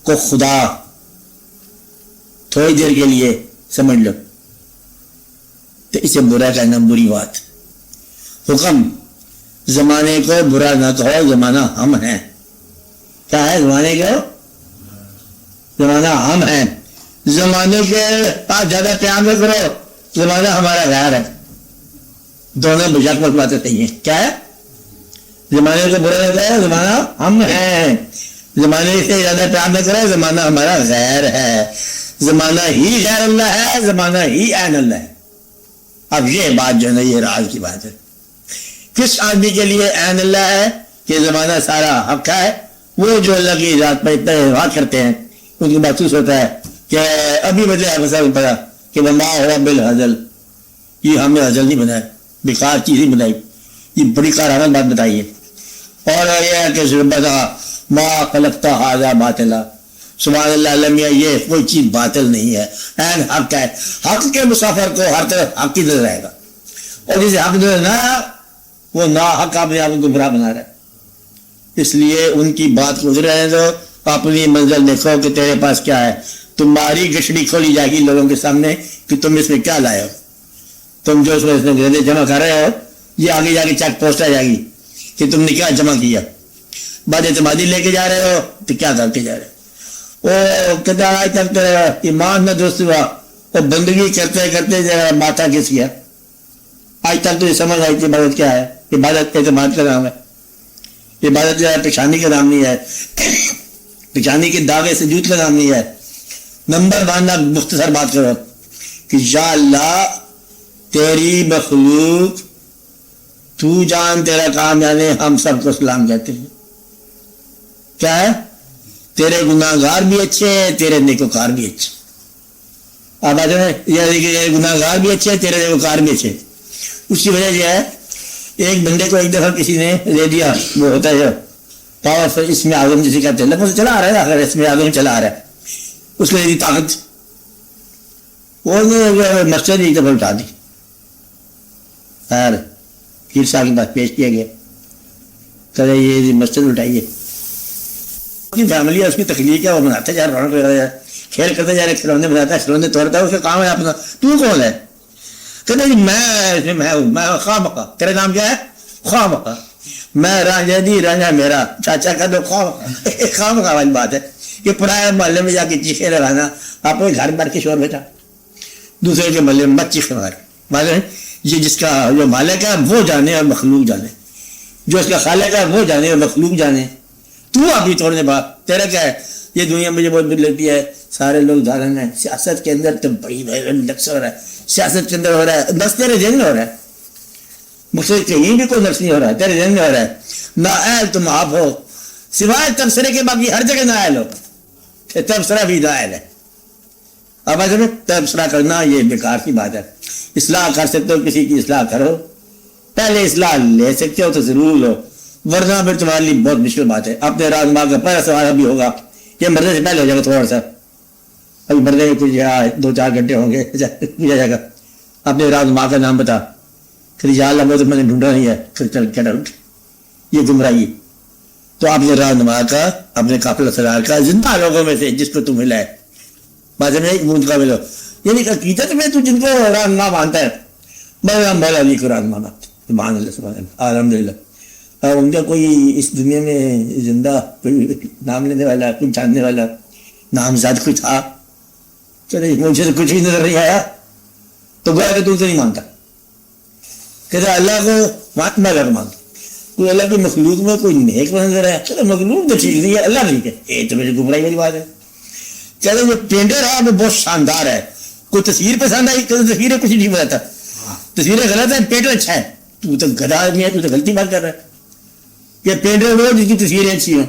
کو خدا تھوڑی دیر کے لیے سمجھ لو تو اسے برا کہنا بری بات. حکم زمانے کو برا نہ کہو زمانہ ہم ہیں. کیا ہے زمانے کو؟ زمانہ ہم ہیں. زمانے کے پاس زیادہ قیام نہ کرو زمانہ ہمارا غیر ہے. دونوں مذاق میں باتیں صحیح ہیں. کیا ہے؟ زمانے کو برا نہ کہو زمانہ ہم ہیں. زمانے سے زیادہ پیار نہ کرے زمانہ ہمارا غیر ہے. زمانہ ہی غیر اللہ ہے زمانہ ہی عین اللہ ہے. اب یہ بات جو ہے نا یہ راز کی بات ہے. کس آدمی کے لیے عین اللہ ہے کہ زمانہ سارا حق ہے؟ وہ جو اللہ کی ذات پر اتنا اعتماد کرتے ہیں ان کو محسوس ہوتا ہے کہ ابھی مجھے مثلا پتا کہ وما هو بالهزل یہ ہم نے ہزل نہیں بنایا بیکار چیز ہی بنائی. یہ بڑی کارآمد بات بتائی ہے. اور یہ ہے کہ بتا ما خلقت هذا باطلا سبحان اللہ علم یہ کوئی چیز باطل نہیں ہے عین حق ہے. حق کے مسافر کو ہر طرف حق ہی نظر آئے گا اور جسے حق نظر نہ وہ نا حق اپنے آپ کو گمراہ بنا رہا ہے. اس لیے ان کی بات گزر رہے تو اپنی منزل دیکھو کہ تیرے پاس کیا ہے. تمہاری گشڑی کھولی جائے گی لوگوں کے سامنے کہ تم اس میں کیا لائے ہو. تم جو اس میں گردے جمع کر رہے ہو یہ آگے جا کے چیک پوسٹ آ جائے گی کہ تم نے کیا جمع کیا. بعد اعتمادی لے کے جا رہے ہو تو کیا کر کے جا رہے ہو. وہ کہتا آج تک ایمان نہ درست ہوا وہ بندگی کرتے کرتے ماتھا گھس گیا. آج تک تو یہ سمجھ آئی کہ عبادت کیا ہے. عبادت اعتماد کا نام ہے. عبادت جو ہے پیشانی کا نام نہیں ہے. پیشانی کے دعوے سے جوت کا نام نہیں ہے. نمبر باندھنا مختصر بات کرو کہ یا اللہ تیری مخلوق تو جان تیرا کام جانے ہم سب کو سلام کہتے ہیں. کیا ہے؟ تیرے گناہ گار بھی اچھے تیرے نیکوکار بھی اچھے. آپ آتے ہیں یہ گناہ گار بھی اچھے تیرے نیکوکار بھی اچھے. اس کی وجہ یہ ہے ایک بندے کو ایک دفعہ کسی نے دے دیا وہ ہوتا ہے پاور اس میں اعظم جسے کہتے ہیں لفظ چلا آ رہا ہے اگر اس میں اعظم چلا آ رہا ہے اس نے دی طاقت وہ مسجد ایک دفعہ اٹھا دی. خیر پیر صاحب کے پاس پیش کیا گیا کہ یہ مسجد اٹھائیے. اپنی فیملی ہے اس کی تخلیق ہے وہ بناتا جا رہا رونق لگا کھیل کرتے جا رہے کھلونے بناتا ہے کھلونے توڑتا ہے اس کا کام ہے اپنا. تو کون ہے؟ کہتے جی میں خواہ مخواہ. تیرا نام کیا ہے؟ خواہ مخواہ. میں رانجھا دی رانجھا میرا چاچا کا دو خواہ مخواہ والی بات ہے. یہ پرانے محلے میں جا کے چیخے لگانا آپ کو گھر بھر کے شور بیٹا دوسرے کے محلے میں مت چیخے مارے. یہ جس کا جو مالک ہے وہ جانے اور مخلوق جانے. جو اس کا خالق ہے وہ جانے اور مخلوق جانے. تو ابھی توڑنے بات تیرا کیا ہے؟ یہ دنیا مجھے بہت بری لگتی ہے سارے لوگ ظالم ہیں. سیاست کے اندر تو بڑی نقص ہو رہا ہے. سیاست کے اندر ہو رہا ہے نقص تیرے ذہن میں ہو رہا ہے. مجھ سے کہیں بھی کوئی نقص نہیں ہو رہا ہے تیرے ذہن میں ہو رہا ہے. نااہل تم آپ ہو سوائے تبصرے کے باقی ہر جگہ نااہل ہو. تبصرہ بھی نااہل ہے. اب ایسے تبصرہ کرنا یہ بیکار کی بات ہے. اصلاح کر سکتے ہو کسی کی اصلاح کرو. پہلے اصلاح لے سکتے ہو تو ضرور لو ورنہ پھر تمہارے لیے بہت مشکل بات ہے. اپنے راز ماں کا پہلا سوال بھی ہوگا یہ مرنے سے پہلے ہو جائے گا تھوڑا سا. ابھی مرنے میں کچھ 2-4 گھنٹے ہوں گے پوچھا جائے گا اپنے راز ماں کا نام بتا پھر یا اللہ وہ تو میں نے ڈھونڈا نہیں ہے پھر چل کیا ڈاؤٹ یہ گمراہی. تو آپ نے راز ماں کا اپنے قافلہ سرار کا زندہ لوگوں میں سے جس کو تم ملا ہے بات میں مونت کا ملو یعنی حقیقت میں تو جن کو راز ماں مانتا ہے مولا علی کو راز مانا سبحان اللہ سبحان اللہ الحمدللہ. اور ان کا کوئی اس دنیا میں زندہ کوئی نام لینے والا کوئی جاننے والا نامزد کوئی تھا چلے مجھے تو کچھ بھی نظر نہیں آیا، تو گویا کہ تو نہیں مانتا. کہتا اللہ کو میں اگر مانتا کوئی اللہ کی مخلوق میں کوئی نیک نظر ہے، چلو مخلوق تو ٹھیک نہیں ہے، اللہ ٹھیک ہے، یہ تو میری گمراہی والی بات ہے. چلو جو پینٹر ہے وہ بہت شاندار ہے، کوئی تصویر پسند آئی، تصویریں کچھ نہیں بتاتا، تصویریں غلط ہے، پینٹر اچھا ہے، تو تو گدھا آدمی ہے، تو غلطی بات کر رہا ہے. یہ پینٹر وہ جس کی تصویریں اچھی ہوں،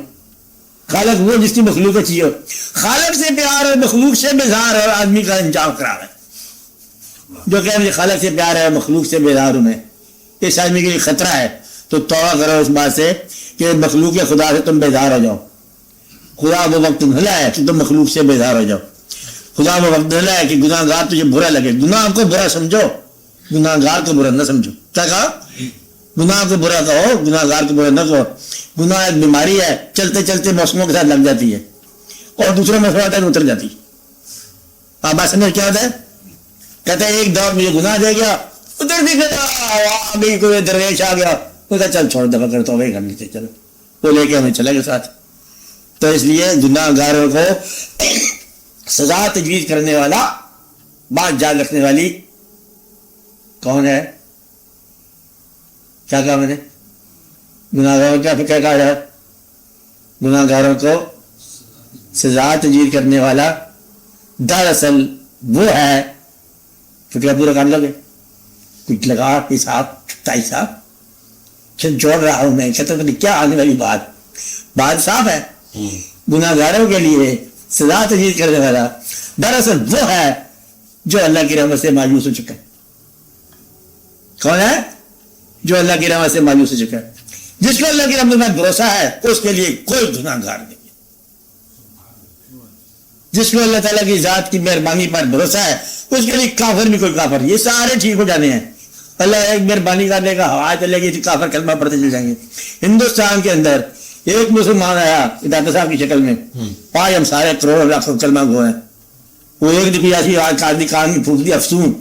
خالق وہ جس کی مخلوق اچھی ہو. خالق سے پیار اور مخلوق سے بیزار اور آدمی کا انجام خراب ہے. جو کہ مجھے خالق سے پیار ہے مخلوق سے بیزار ہوں میں، اس آدمی کے لیے خطرہ ہے. تو توبہ کرو اس بات سے کہ مخلوق خدا سے تم بیزار ہو جاؤ. خدا وہ وقت نھلا ہے کہ تم مخلوق سے بیزار ہو جاؤ. خدا وہ وقت نھلا ہے کہ گناہ گار تجھے برا لگے. گناہ کو برا سمجھو، گناہ گار کو برا نہ سمجھو. کیا کہا؟ گناہ کو برا کہو، گناہ گار کو برا نہ کہو. گناہ ایک بیماری ہے، چلتے چلتے موسموں کے ساتھ لگ جاتی ہے اور دوسرا موسم آتا ہے اتر جاتی ہے. آپ بات سمجھ کیا ہوتا ہے؟ کہتے ہیں ایک دور مجھے گناہ دے گیا، ادھر بھی گیا، کوئی درویش آ گیا، وہ کہا چل چھوڑ دفعہ کرتا ہوں کر لیتے، چلو وہ لے کے ہمیں چلے گئے ساتھ. تو اس لیے گناہ گاروں کو سزا تجویز کرنے والا، بات یاد رکھنے والی کون ہے؟ کیا کہا میں نے؟ گناہ گاروں کیا پھر کیا کہا جائے؟ گناہ گاروں کو سزا تجویز کرنے والا دراصل وہ ہے. فکر پورا کر لو گے، کچھ لگا حساب تائی صاحب جوڑ رہا ہوں میں، کہتا ہوں کیا آنے والی بات صاف ہے. گناہ گاروں کے لیے سزا تجویز کرنے والا دراصل وہ ہے جو اللہ کی رحمت سے مایوس ہو چکا ہے. کون ہے؟ جو اللہ کی رحمت سے مایوس ہو چکا ہے. جس کو اللہ کی رحمت میں بھروسہ ہے اس کے لیے کوئی گناہ گار نہیں ہے. جس کو اللہ تعالیٰ کی ذات کی مہربانی پر بھروسہ ہے اس کے لیے کافر بھی کوئی کافر، یہ سارے ٹھیک ہو جانے ہیں. اللہ ایک مہربانی کرنے کا ہوا چلے گی، کافر کلمہ پڑھتے چل جائیں گے. ہندوستان کے اندر ایک مسلمان آیا ڈاکٹر صاحب کی شکل میں، 5 ہم سارے کروڑ لاکھوں کلمہ گو ہیں. وہ ایک دفعہ ایسی آدمی کان کی پھونک دی افسون،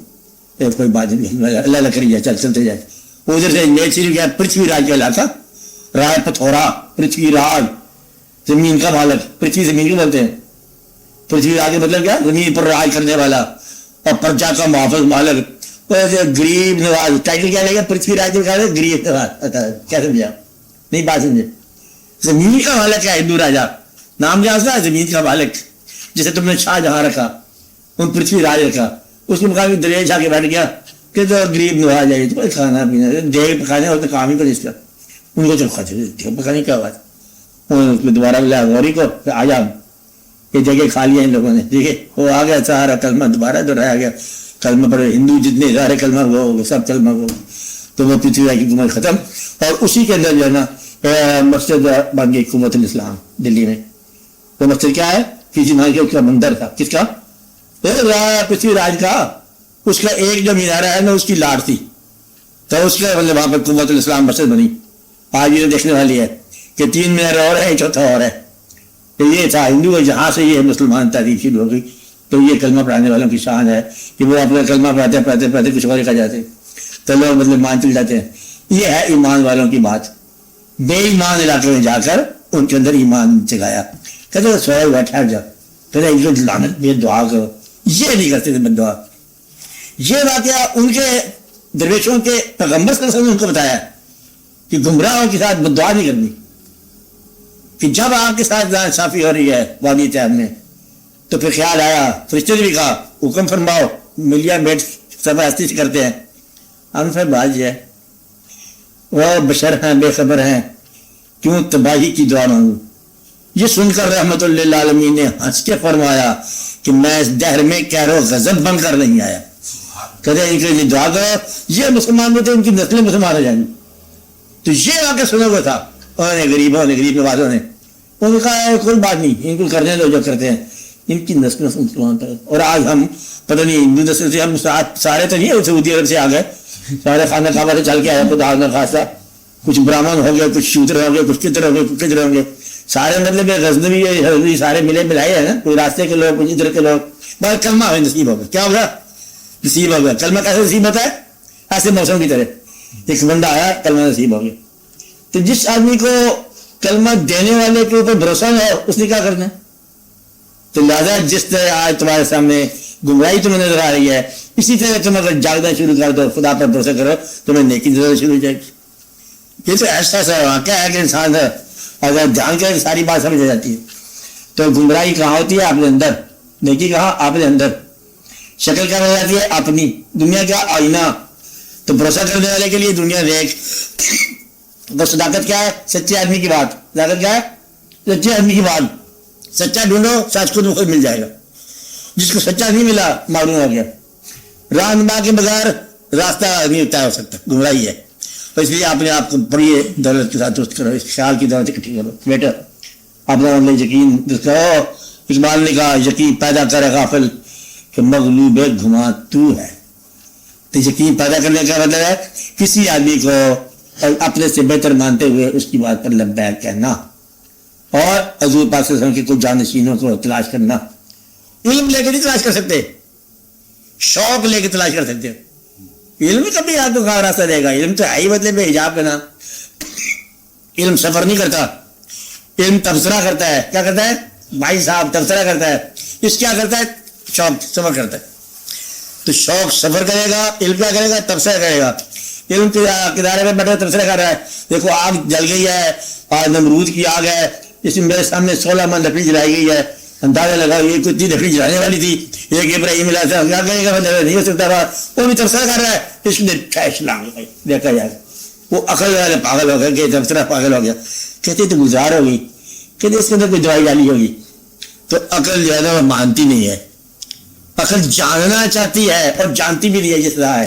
کوئی بات نہیں، اللہ اللہ کری جائے، چل چلتے جائے. ادھر سے نیچ سیری گیا پرتھوی راج کا علاقہ، رائے پتھورا، پرتھوی راج زمین کا مالک، پرتھوی زمین کو بولتے ہیں. پرتھوی راج مطلب کیا؟ زمین پر راج کرنے والا اور پرجا کا محافظ مالک. غریب نواز ٹائٹل کیا لگا؟ پرتھوی راج کا غریب نواز. کیا سمجھا؟ نہیں بات سمجھے؟ زمین کا مالک ہے ہندو راجا، نام جانتا ہے زمین کا مالک. جسے تم نے شاہ جہاں رکھا، ان پرتھوی راج رکھا، اس کے مقابل درویش آ کے بیٹھ گیا کہ تو غریب نواز جائے تو کھانا پینا دیگ پکانے اور تو کام ہی کر اس کا. ان کو چلو کھاتے دیگ پکانے کیا بات. دوبارہ بلا غوری کو آ جاؤ، یہ جگہ کھا لیا ان لوگوں نے، ٹھیک ہے. وہ آ گیا سارا کلمہ دوبارہ دہرایا گیا. کلمہ پڑھے ہندو جتنے سارے کلمہ ہو سب کلمہ ہو، تو وہ پرتھوی راج کی حکومت ختم. اور اسی کے اندر جو ہے نا مسجد بن گئی حکومت الاسلام دلی میں. وہ مسجد کیا ہے؟ کسی اس کا مندر تھا، کس کا؟ پرتھوی راج کا. اس کا ایک جو مینارہ ہے نا اس کی لاٹ تھی، تو اس کا مطلب وہاں پر حکومت الاسلام مسجد بنی. آج یہ دیکھنے والی ہے کہ 3 مینار اور ہے، چوتھا اور ہے. تو یہ تھا ہندو، جہاں سے یہ مسلمان تعریف شروع ہو گئی. تو یہ کلمہ پڑھانے والوں کی شان ہے کہ وہ اپنا کلمہ پڑھتے کچھ اور کہا جاتے تو لوگ مطلب مان چل جاتے ہیں. یہ ہے ایمان والوں کی بات. بے ایمان علاقے میں جا کر ان کے اندر ایمان جگایا. کہتے سویا ہوا ٹھہر جا، کہتے ان کو لعنت بھی دعا کرو. یہ نہیں کرتے تھے دعا. یہ واقعہ ان کے درویشوں کے پیغمبر صلی اللہ علیہ وسلم نے ان کو بتایا کہ گمراہوں کے ساتھ دعا نہیں کرنی. کہ جب آپ کے ساتھ صافی ہو رہی ہے وادی طیب میں تو پھر خیال آیا، فرشتے نے بھی کہا حکم فرماؤ، ملیا بیٹھ سب ہستی سے کرتے ہیں. ہم سے بات یہ ہے وہ بشر ہیں، بے خبر ہیں، کیوں تباہی کی دعا مانگوں. یہ سن کر رحمت للعالمین نے ہنس کے فرمایا کہ میں اس دہر میں کہر و غضب بن کر نہیں آیا. کہتے ہیں ان کے لیے دعا کرو. یہ مسلمان ہوتے ان کی نسلیں مسلمان ہو جائیں گی. تو یہ واقعہ سنا ہوا تھا انہوں نے، غریب نوازوں نے. انہوں نے کہا کوئی بات نہیں، ان کو کرنے دو جو کرتے ہیں، ان کی نسلیں مسلمان پر. اور آج ہم پتہ نہیں ہندو نسل سے ہم سارے تو نہیں سعودی عرب سے آ گئے، سارے خانہ کعبہ سے چل کے آئے خدا نہ خاصا. کچھ برہمن ہو گئے، کچھ شودر ہو گئے، کچھ کدھر ہو گئے، کچھ کدھر ہوں گے. سارے مطلب غزنوی سارے ملائے ہیں نا، کوئی راستے کے لوگ، کچھ ادھر کے لوگ. بس کلمہ ہوئے نصیب ہو گیا. کیا ہوگا؟ نصیب ہو گیا. کلمہ کیسے نصیب ہوتا ہے؟ ایسے موسم کی طرح ایک بندہ آیا کلمہ نصیب ہو گیا. تو جس آدمی کو کلمہ دینے والے کے اوپر بھروسہ نہ ہو اس نے کیا کرنا ہے؟ تو لہٰذا جس طرح آج تمہارے سامنے گمراہی تمہیں نظر آ رہی ہے. اسی طرح تم اگر جاگنا شروع کر دو, خدا پر بھروسہ کرو, تمہیں نیکی نظر شروع ہو جائے گی. یہ تو ایسا سا واقعہ ہے کہ انسان اگر جان کر ساری بات سمجھ آ جاتی ہے. تو گمراہی کہاں ہوتی ہے؟ اپنے اندر. نیکی کہاں؟ اپنے اندر. شکل کیا ہو جاتی ہے؟ اپنی. دنیا کا آئینہ. تو بھروسہ کرنے والے کے لیے دنیا دیکھ. تو صداقت کیا ہے؟ سچے آدمی کی بات. صداقت کیا ہے؟ سچے آدمی کی بات. سچا ڈھونڈو, سچ خود بخود مل جائے گا. جس کو سچا نہیں ملا معلوم ہو گیا. رہنما کے بغیر راستہ نہیں طے ہو سکتا. گمراہی ہے. تو اس لیے آپ نے آپ کو پڑھیے, دولت کے ساتھ درست کرو, اس خیال کی دولت اکٹھی کرو. بیٹا اپنا مطلب یقین درست کرو. اقبال نے کہا یقین پیدا کرے غافل کہ مغلوب گھما تو ہے. تو یقین پیدا کرنے کا مطلب ہے کسی آدمی کو اپنے سے بہتر مانتے ہوئے اس کی بات پر لبیک کہنا, اور حضور پاک صلی اللہ علیہ وسلم کے کچھ جانشینوں کو تلاش کرنا. علم لے کے نہیں تلاش کر سکتے, شوق لے کے تلاش کر سکتے ہو. علم کبھی آپ کو کہاں راستہ دے گا؟ علم تو ہے ہی مطلب حجاب کا نام. علم سفر نہیں کرتا, علم تبصرہ کرتا ہے. کیا کرتا ہے بھائی صاحب؟ تبصرہ کرتا ہے. اس کیا کرتا ہے؟ شوق سفر کرتا ہے. تو شوق سفر کرے گا, علم کیا کرے گا؟ تبصرہ کرے گا. علم کے کنارے میں بیٹھے تبصرہ کر رہا ہے. دیکھو آگ جل گئی ہے, آج نمرود کی آگ ہے, اس میں میرے سامنے 16 من لکڑی جلائی گئی ہے. اندازہ لگا یہ کوئی اتنی لکڑی جلانے والی تھی, ایک ابراہیم علیہ السلام کیا کہے گا نہیں ہو سکتا تھا. وہ بھی تبصرہ کر رہا ہے. اس نے ٹھیش لانگ دیکھا جائے گا. وہ عقل والے پاگل ہو گئے کہ تبصرہ پاگل ہو گیا. کہتے تو گزار ہو گئی, کہتے اس کے اندر کوئی دوائی ڈالی ہوگی. تو عقل جو ہے نا وہ مانتی نہیں ہے. عقل جاننا چاہتی ہے اور جانتی بھی نہیں ہے یہ سزا ہے.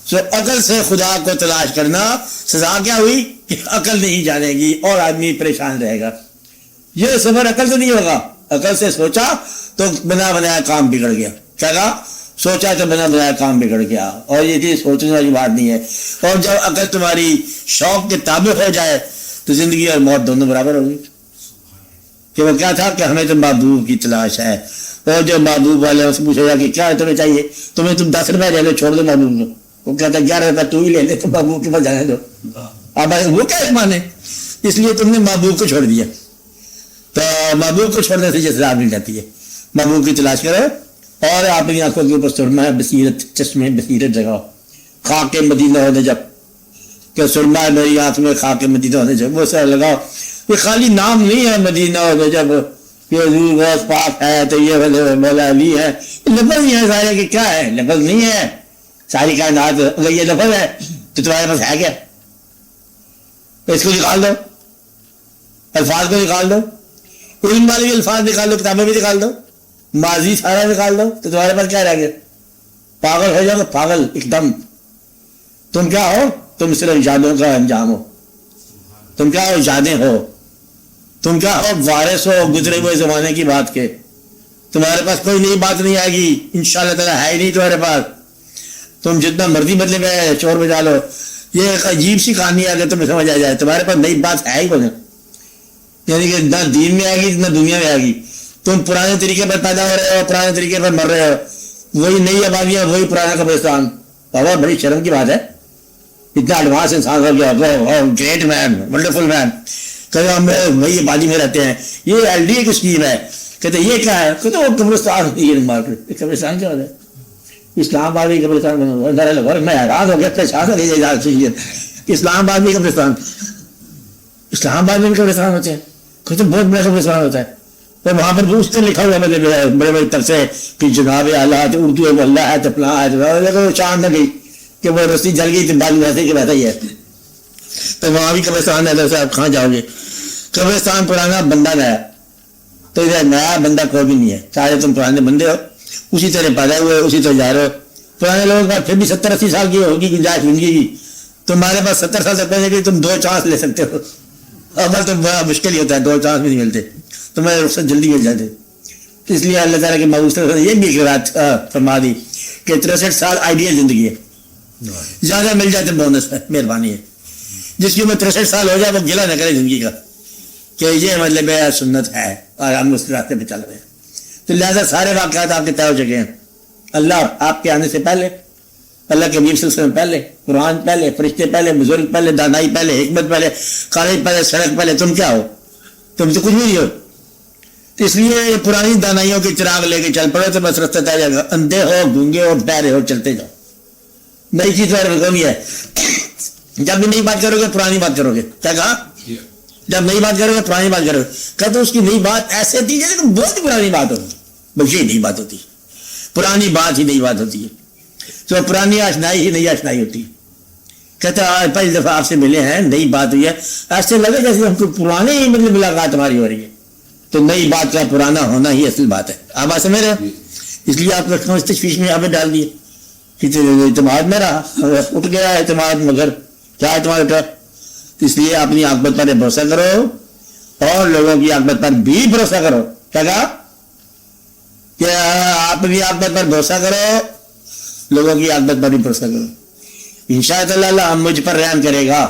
سو عقل سے خدا کو تلاش کرنا سزا کیا ہوئی کہ عقل نہیں جانے گی اور آدمی پریشان رہے گا. یہ سفر عقل سے نہیں ہوگا. عقل سے سوچا تو بنا بنایا کام بگڑ گیا. کیا کہا؟ سوچا تو بنا بنایا کام بگڑ گیا. اور یہ چیز سوچنے والی بات نہیں ہے. اور جب عقل تمہاری شوق کے تابع ہو جائے تو زندگی اور موت دونوں برابر ہوگی. کہ وہ کیا تھا کہ ہمیں تو محبوب کی تلاش ہے. اور جو محبوب والے اس سے پوچھے گا کہ کیا تمہیں چاہیے, تمہیں 10 روپئے لے لو, چھوڑ دو محبوب کو. وہ کہتا ہے 11 روپئے تو ہی لے لے, تو محبوب کے پاس جانے دو. اب وہ کیا مانے؟ اس لیے تم نے محبوب کو چھوڑ دیا. تو محبوب کو چھوڑنے سے یہ سزا مل جاتی ہے. محبوب کی تلاش کرو اور اپنی آنکھوں کے اوپر سرما بصیرت, چشمے بصیرت جگاؤ. خاک مدینہ ہونے جب کہ سرما میری آنکھ میں خاک مدینہ ہونے جب, وہ سر لگاؤ. یہ خالی نام نہیں ہے مدینہ ہونے جب, یہ حضور غوث پاک ہے تو یہ مولا علی ہے. لفظ نہیں ہے سارے کہ کیا ہے, لفظ نہیں ہے ساری کائنات. اگر یہ لفظ ہے تو تمہارے پاس ہے کیا؟ اس کو نکال دو, الفاظ کو نکال دو. علم والے بھی الفاظ نکال دو, کتابیں بھی نکال دو, ماضی سارا نکال دو, تو تمہارے پاس کیا رہ گیا؟ پاگل ہو جاؤ گے, پاگل ایک دم. تم کیا ہو؟ تم صرف یادوں کا انجام ہو. تم کیا ہو؟ یادیں ہو. تم کیا ہو؟ وارث ہو گزرے ہوئے زمانے کی بات کے. تمہارے پاس کوئی نئی بات نہیں آئے گی انشاءاللہ تعالیٰ, ہے ہی نہیں تمہارے پاس. تم جتنا مرضی بدلے میں چور بجا لو, یہ ایک عجیب سی کہانی ہے. اگر تمہیں سمجھ آ جائے تمہارے پاس نئی بات ہے ہی کوئی, یعنی کہ نہ دین میں آئے گی نہ دنیا میں آئے گی. تم پرانے طریقے پر پیدا ہو رہے ہو, پرانے طریقے پر مر رہے ہو. وہی نئی آبادیاں, وہی پرانا قبرستان. بابا بڑی شرم کی بات ہے. اتنا ایڈوانس انسان ہو گیا, گریٹ مین, ونڈرفل مین, کہتے ہم وہی آبادی میں رہتے ہیں. یہ LDA کی اسکیم ہے. کہتے یہ کیا ہے؟ کہتے وہ قبرستان. قبرستان کیا ہوتا ہے؟ اسلام آباد میں قبرستان. میں حیران ہو گیا, اسلام آباد میں قبرستان, اسلام آباد میں بھی قبرستان ہوتے ہیں. کہتے بہت بڑا قبرستان ہوتا ہے. تو وہاں پر اس نے لکھا ہوا ہے بڑے بڑے طرفے کہ جناب اعلیٰ اردو ہے, اللہ ہے, تپلا ہے. چاند نہ گئی کہ وہ رسی جل گئی تو بعد ویسے کہ ویسا ہی ہے. تو وہاں بھی قبرستان ہے. تو آپ کہاں جاؤ گے؟ قبرستان پرانا, بندہ نیا. تو ادھر نیا بندہ کوئی بھی نہیں ہے. چاہے تم پرانے بندے ہو, اسی طرح پیدا ہوئے, اسی طرح جا رہے ہو. پرانے لوگوں کا پھر بھی 70-80 سال کی ہوگی گنجائش زندگی کی. تمہارے پاس 70 سال تک پہلے کہ تم 2 چانس لے سکتے ہو. اگر تو بڑا مشکل ہی ہوتا ہے, 2 چانس بھی نہیں ملتے. تمہیں رخصت جلدی مل جاتے. اس لیے اللہ تعالیٰ کے محبوب نے یہ بھی ایک بات فرما دی کہ 63 سال آئیڈیل زندگی ہے. زیادہ مل جاتے بونس ہے, مہربانی ہے. جس کی عمر 63 سال ہو جائے وہ گلا نہ کرے زندگی کا کہ یہ مطلب سنت ہے اور ہم اس راستے پہ چل رہے ہیں. تو لہٰذا سارے واقعات آپ کے طے ہو چکے ہیں. اللہ آپ کے آنے سے پہلے, اللہ کے نبی صلی اللہ علیہ وسلم پہلے, قرآن پہلے, فرشتے پہلے, بزرگ پہلے, دانائی پہلے, حکمت پہلے, کالج پہلے, سڑک پہلے. تم کیا ہو؟ تم تو کچھ بھی نہیں ہو. اس لیے پرانی دانائیوں کے چراغ لے کے چل پڑے تو بس رستہ طے جائے گا. اندھے ہو گونگے ہو بہرے ہو چلتے جاؤ. نئی چیز کبھی ہے جب بھی نئی بات کرو گے پرانی بات کرو گے. کیا کہا؟ جب نئی بات کرو گے پرانی بات کرو گے. کہتے اس کی نئی بات ایسے ہوتی ہے لیکن بہت ہی پرانی بات ہوتی ہے. بس یہ نئی بات ہوتی ہے, پرانی بات ہی نئی بات ہوتی ہے. تو پرانی آشنائی ہی نئی آشنائی ہوتی ہے. کہتا پہلی دفعہ آپ سے ملے ہیں نئی بات ہوئی ہے, ایسے لگے جیسے ہم کو پرانے ہی مطلب ملاقات ہماری ہو رہی ہے. تو نئی بات کا پرانا ہونا ہی اصل بات ہے. آپ بات سمجھ رہے, اس لیے آپ رکھا اس تشویش میں ہمیں ڈال دیے. اعتماد میں رہا, اٹھ گیا اعتماد, مگر کیا اعتماد اٹھا. اس لیے اپنی عاقبت پر بھروسہ کرو اور لوگوں کی عاقبت پر بھی بھروسہ کرو. کیا کہا؟ کہ آپ اپنی عاقبت پر بھروسہ کرو, لوگوں کی عاقبت پر بھی بھروسہ کرو. انشاءاللہ اللہ مجھ پر رحم کرے گا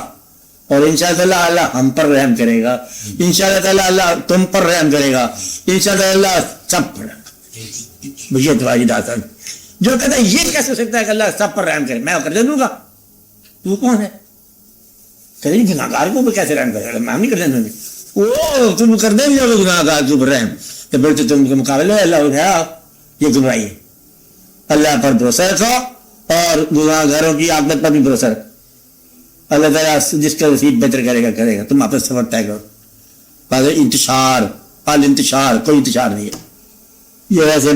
اور انشاءاللہ اللہ ہم پر رحم کرے گا. انشاءاللہ اللہ تم پر رحم کرے گا. انشاءاللہ اللہ سب پر. مجھے تمہاری داتا جو کہتا ہے یہ کیسے ہو سکتا ہے کہ اللہ سب پر رحم کرے, میں کر دے دوں گا. تو کون ہے کہ گناہگار کو کیسے رحم کرے گا؟ میں نہیں کر دیں گے. وہ تم کر دیں گے گناہگار کے اوپر رحم, تو پھر تو تم کے مقابلے اللہ اٹھایا. یہ گمراہی ہے. اللہ پر بھروسہ رکھو اور گناہگاروں کی عاقبت پر بھی بھروسہ رکھو. اللہ تعالیٰ جس کا نصیب بہتر کرے گا کرے گا. تم آپس سفر طے کرو. انتشار انتشار کوئی انتشار نہیں ہے. یہ ویسے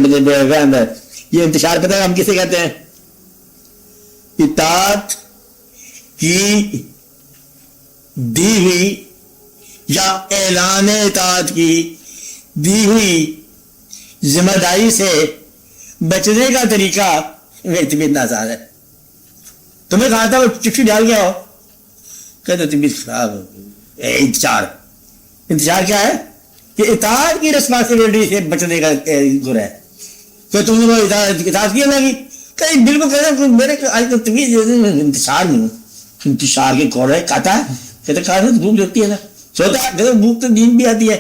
یہ انتشار پتہ ہے ہم کسے کہتے ہیں؟ اطاعت کی دی ہوئی یا اعلان اطاعت کی دی ہوئی ذمہ داری سے بچنے کا طریقہ طبیعت آزاد ہے. تمہیں کہا تھا وہ چٹھی ڈال گیا ہو, کہتے طبیعت خراب ہو. انتشار کیا ہے؟ کہ اطاعت کی رسپانسبلٹی سے بچنے کا گر ہے. تو تم نے وہ اطاعت کیا نا کہ بالکل کہتے میرے آج تک طبیعت انتشار نہیں ہوں. انتشار کے کوڑے کھاتا ہے, کہتے کھاتے بھوک لگتی ہے نا, سوتا ہے کہتے بھوک تو نیند بھی آتی ہے,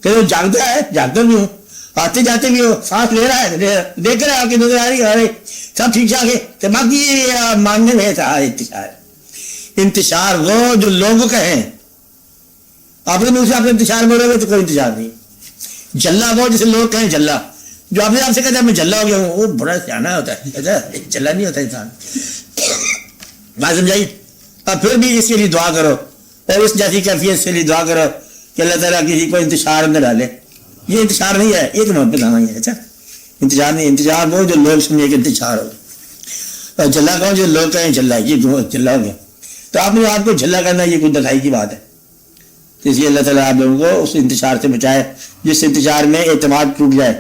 کہتے جاگتا ہے جاگتا بھی ہوں, آتے جاتے بھی ہو, سانس لے رہا ہے, دیکھ رہا ہے آپ کی نظر آ رہی ہے, سب ٹھیک ٹھاک ہے. تو باقی ماننے میں تھا انتشار. انتشار وہ جو لوگ کہیں اپنے منہ سے آپ انتشار بولو گے تو کوئی انتشار نہیں. جلا وہ جسے لوگ کہیں جلا, جو اپنے آپ سے کہتا ہے میں جلا ہو گیا ہوں, وہ بڑا سیانا ہوتا ہے. جلا نہیں ہوتا انسان. بات سمجھائی؟ اور پھر بھی اس کے لیے دعا کرو اور اس جیسی کیفیت سے لیے دعا کرو کہ اللہ تعالیٰ کسی کو انتشار نہ ڈالے. یہ انتشار نہیں ہے, یہ تو محبت آنا ہی ہے. اچھا انتشار نہیں, انتشار وہ جو لوگ سمجھے کہ انتشار ہو. اور جلا کہو جو لوگ کہیں جلا, یہ جلا ہو گیا. تو آپ نے آپ کو جلا کرنا یہ کوئی دکھائی کی بات ہے. اس لیے اللہ تعالیٰ آپ لوگوں کو اس انتشار سے بچائے جس انتشار میں اعتماد ٹوٹ جائے.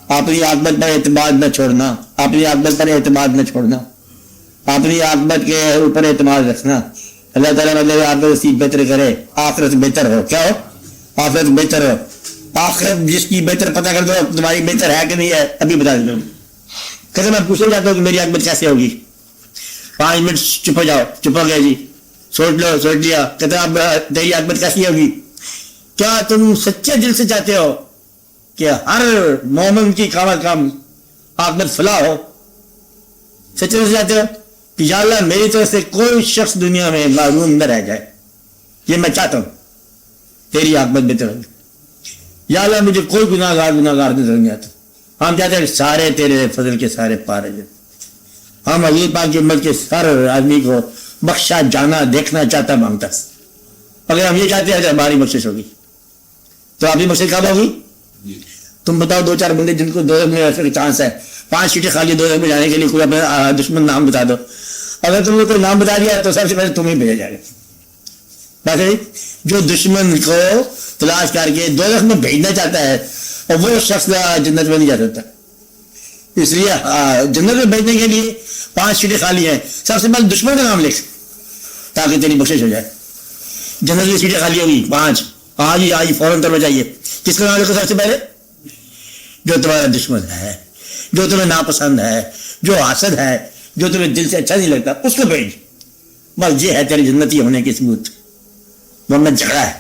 اپنی عاقبت پر اعتماد نہ چھوڑنا, اپنی عاقبت پر اعتماد نہ چھوڑنا, اپنی عاقبت کے اوپر اعتماد رکھنا. اللہ تعالیٰ مطلب آپ کو نصیب بہتر کرے, آخرت بہتر ہو. کیا ہو؟ آخرت بہتر ہو. آخرت جس کی بہتر پتہ کر دو تمہاری بہتر ہے کہ نہیں ہے ابھی بتا دو. کہتے میں پوچھنا چاہتا ہوں کہ میری عاقبت کیسے ہوگی. 5 منٹ چپ ہو جاؤ, چپ ہو گیا جی, سوچ لو, سوچ لیا. کہتے آپ تیری عاقبت کیسی ہوگی؟ کیا تم سچے دل سے چاہتے ہو کہ ہر مومن کی کم از کم عاقبت فلاح ہو؟ سچے دل سے چاہتے ہو کہ یا اللہ میری طرف سے کوئی شخص دنیا میں معلوم نہ رہ جائے, یہ میں چاہتا ہوں, تیری عاقبت بہتر ہوگی. یا اللہ مجھے کوئی گناہگار نظر نہیں آتا. ہم چاہتے ہیں سارے تیرے فضل کے سارے پارے جائیں. ہم حضور پاک کی امت کے ہر آدمی کو بخشا جانا دیکھنا چاہتا مانگتا. اگر ہم یہ چاہتے ہیں کہ ہماری بخشش ہوگی تو آپ کی بخشش کب ہوگی؟ تم بتاؤ 2-4 بندے جن کو 2 میں چانس ہے, 5 سیٹیں خالی 2 میں جانے کے لیے, کوئی اپنا دشمن نام بتا دو. اگر تم نے کوئی نام بتا دیا تو سب سے پہلے تم ہی بھیجا جائے گا. جو دشمن کو تلاش کر کے 2 میں بھیجنا چاہتا ہے اور وہ شخص جنت میں نہیں جا سکتا. اس لیے جنت میں بھیجنے کے لیے 5 سیٹیں خالی ہیں, سب سے پہلے دشمن کا نام لکھ تاکہ تیری بخشش ہو جائے. جنت کی سیٹیں خالی ہوگی 5, آج فوراً طور جائیے. کس کا نام لکھو سب سے پہلے؟ جو تمہارا دشمن ہے, جو تمہیں ناپسند ہے, جو حاسد ہے, جو تمہیں دل سے اچھا نہیں لگتا, اس کو بھیج. بس یہ ہے تیری جنتی ہونے کی ثبوت. ورنہ جھگڑا ہے,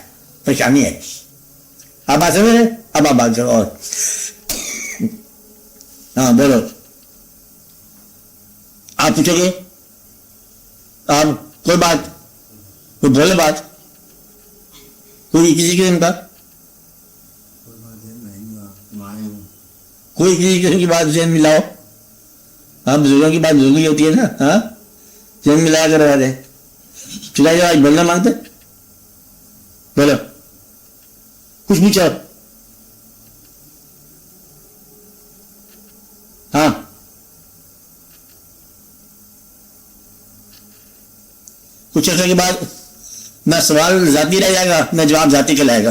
پریشانی ہے. آپ بات سمجھ رہے؟ اب آپ بات کرو. اور ہاں بولو, آپ پوچھو گے, آپ کوئی بات, کوئی بولے بات, کوئی کسی کے ان کا کوئی کسی قسم کی بات ذہن میں لاؤ. ہاں بزرگوں کی بات بزرگی ہوتی ہے نا. ہاں ذہن میں لایا کروا دے. چلا جاؤ آج بولنا مانگتے بولو کچھ پوچھو. ہاں کچھ عرصے کے بعد نہ سوال ذاتی رہ جائے گا نہ جواب ذاتی کہلائے گا.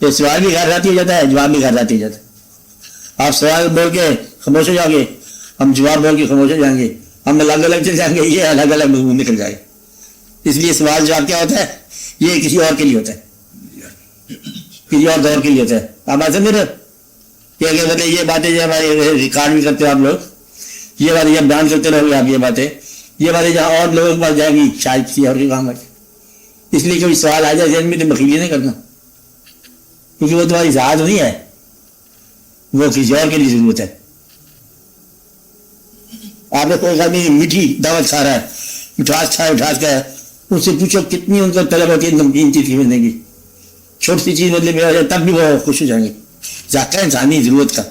یہ سوال بھی غیر ذاتی ہو جاتا ہے, جواب بھی غیر ذاتی ہو جاتا ہے. آپ سوال بول کے خاموش ہو جاؤ گے, ہم جواب بول کے خاموش ہو جائیں گے, ہم الگ الگ چل جائیں گے, یہ الگ الگ مضمون نکل جائے. اس لیے سوال جواب کیا ہوتا ہے, یہ کسی اور کے لیے ہوتا ہے, کسی اور دور کے لیے ہوتا ہے. آپ بات سمجھ رہے کہ مطلب یہ باتیں جو ہمارے ریکارڈ بھی کرتے ہو آپ لوگ, یہ باتیں جب بیان کرتے رہو گے آپ, یہ باتیں جہاں اور لوگوں کے پاس جائے گی شاید کسی اور کے کام آئے. اس لیے کبھی سوال آ جائے ذہن میں تو بخیلی نہیں کرنا, کیونکہ وہ تمہاری ذات نہیں ہے, وہ کسی اور کے لیے ضرورت ہے. آپ نے کوئی آدمی میٹھی دعوت کھا رہا ہے, مٹھاس کھائے مٹھاس کا ہے, اس سے پوچھو کتنی ان کو طلب ہوتی ہے نمکین چیز ملنے کی, چھوٹی سی چیز مطلب تب بھی وہ خوش ہو جائیں گے. ذائقہ انسانی ضرورت کا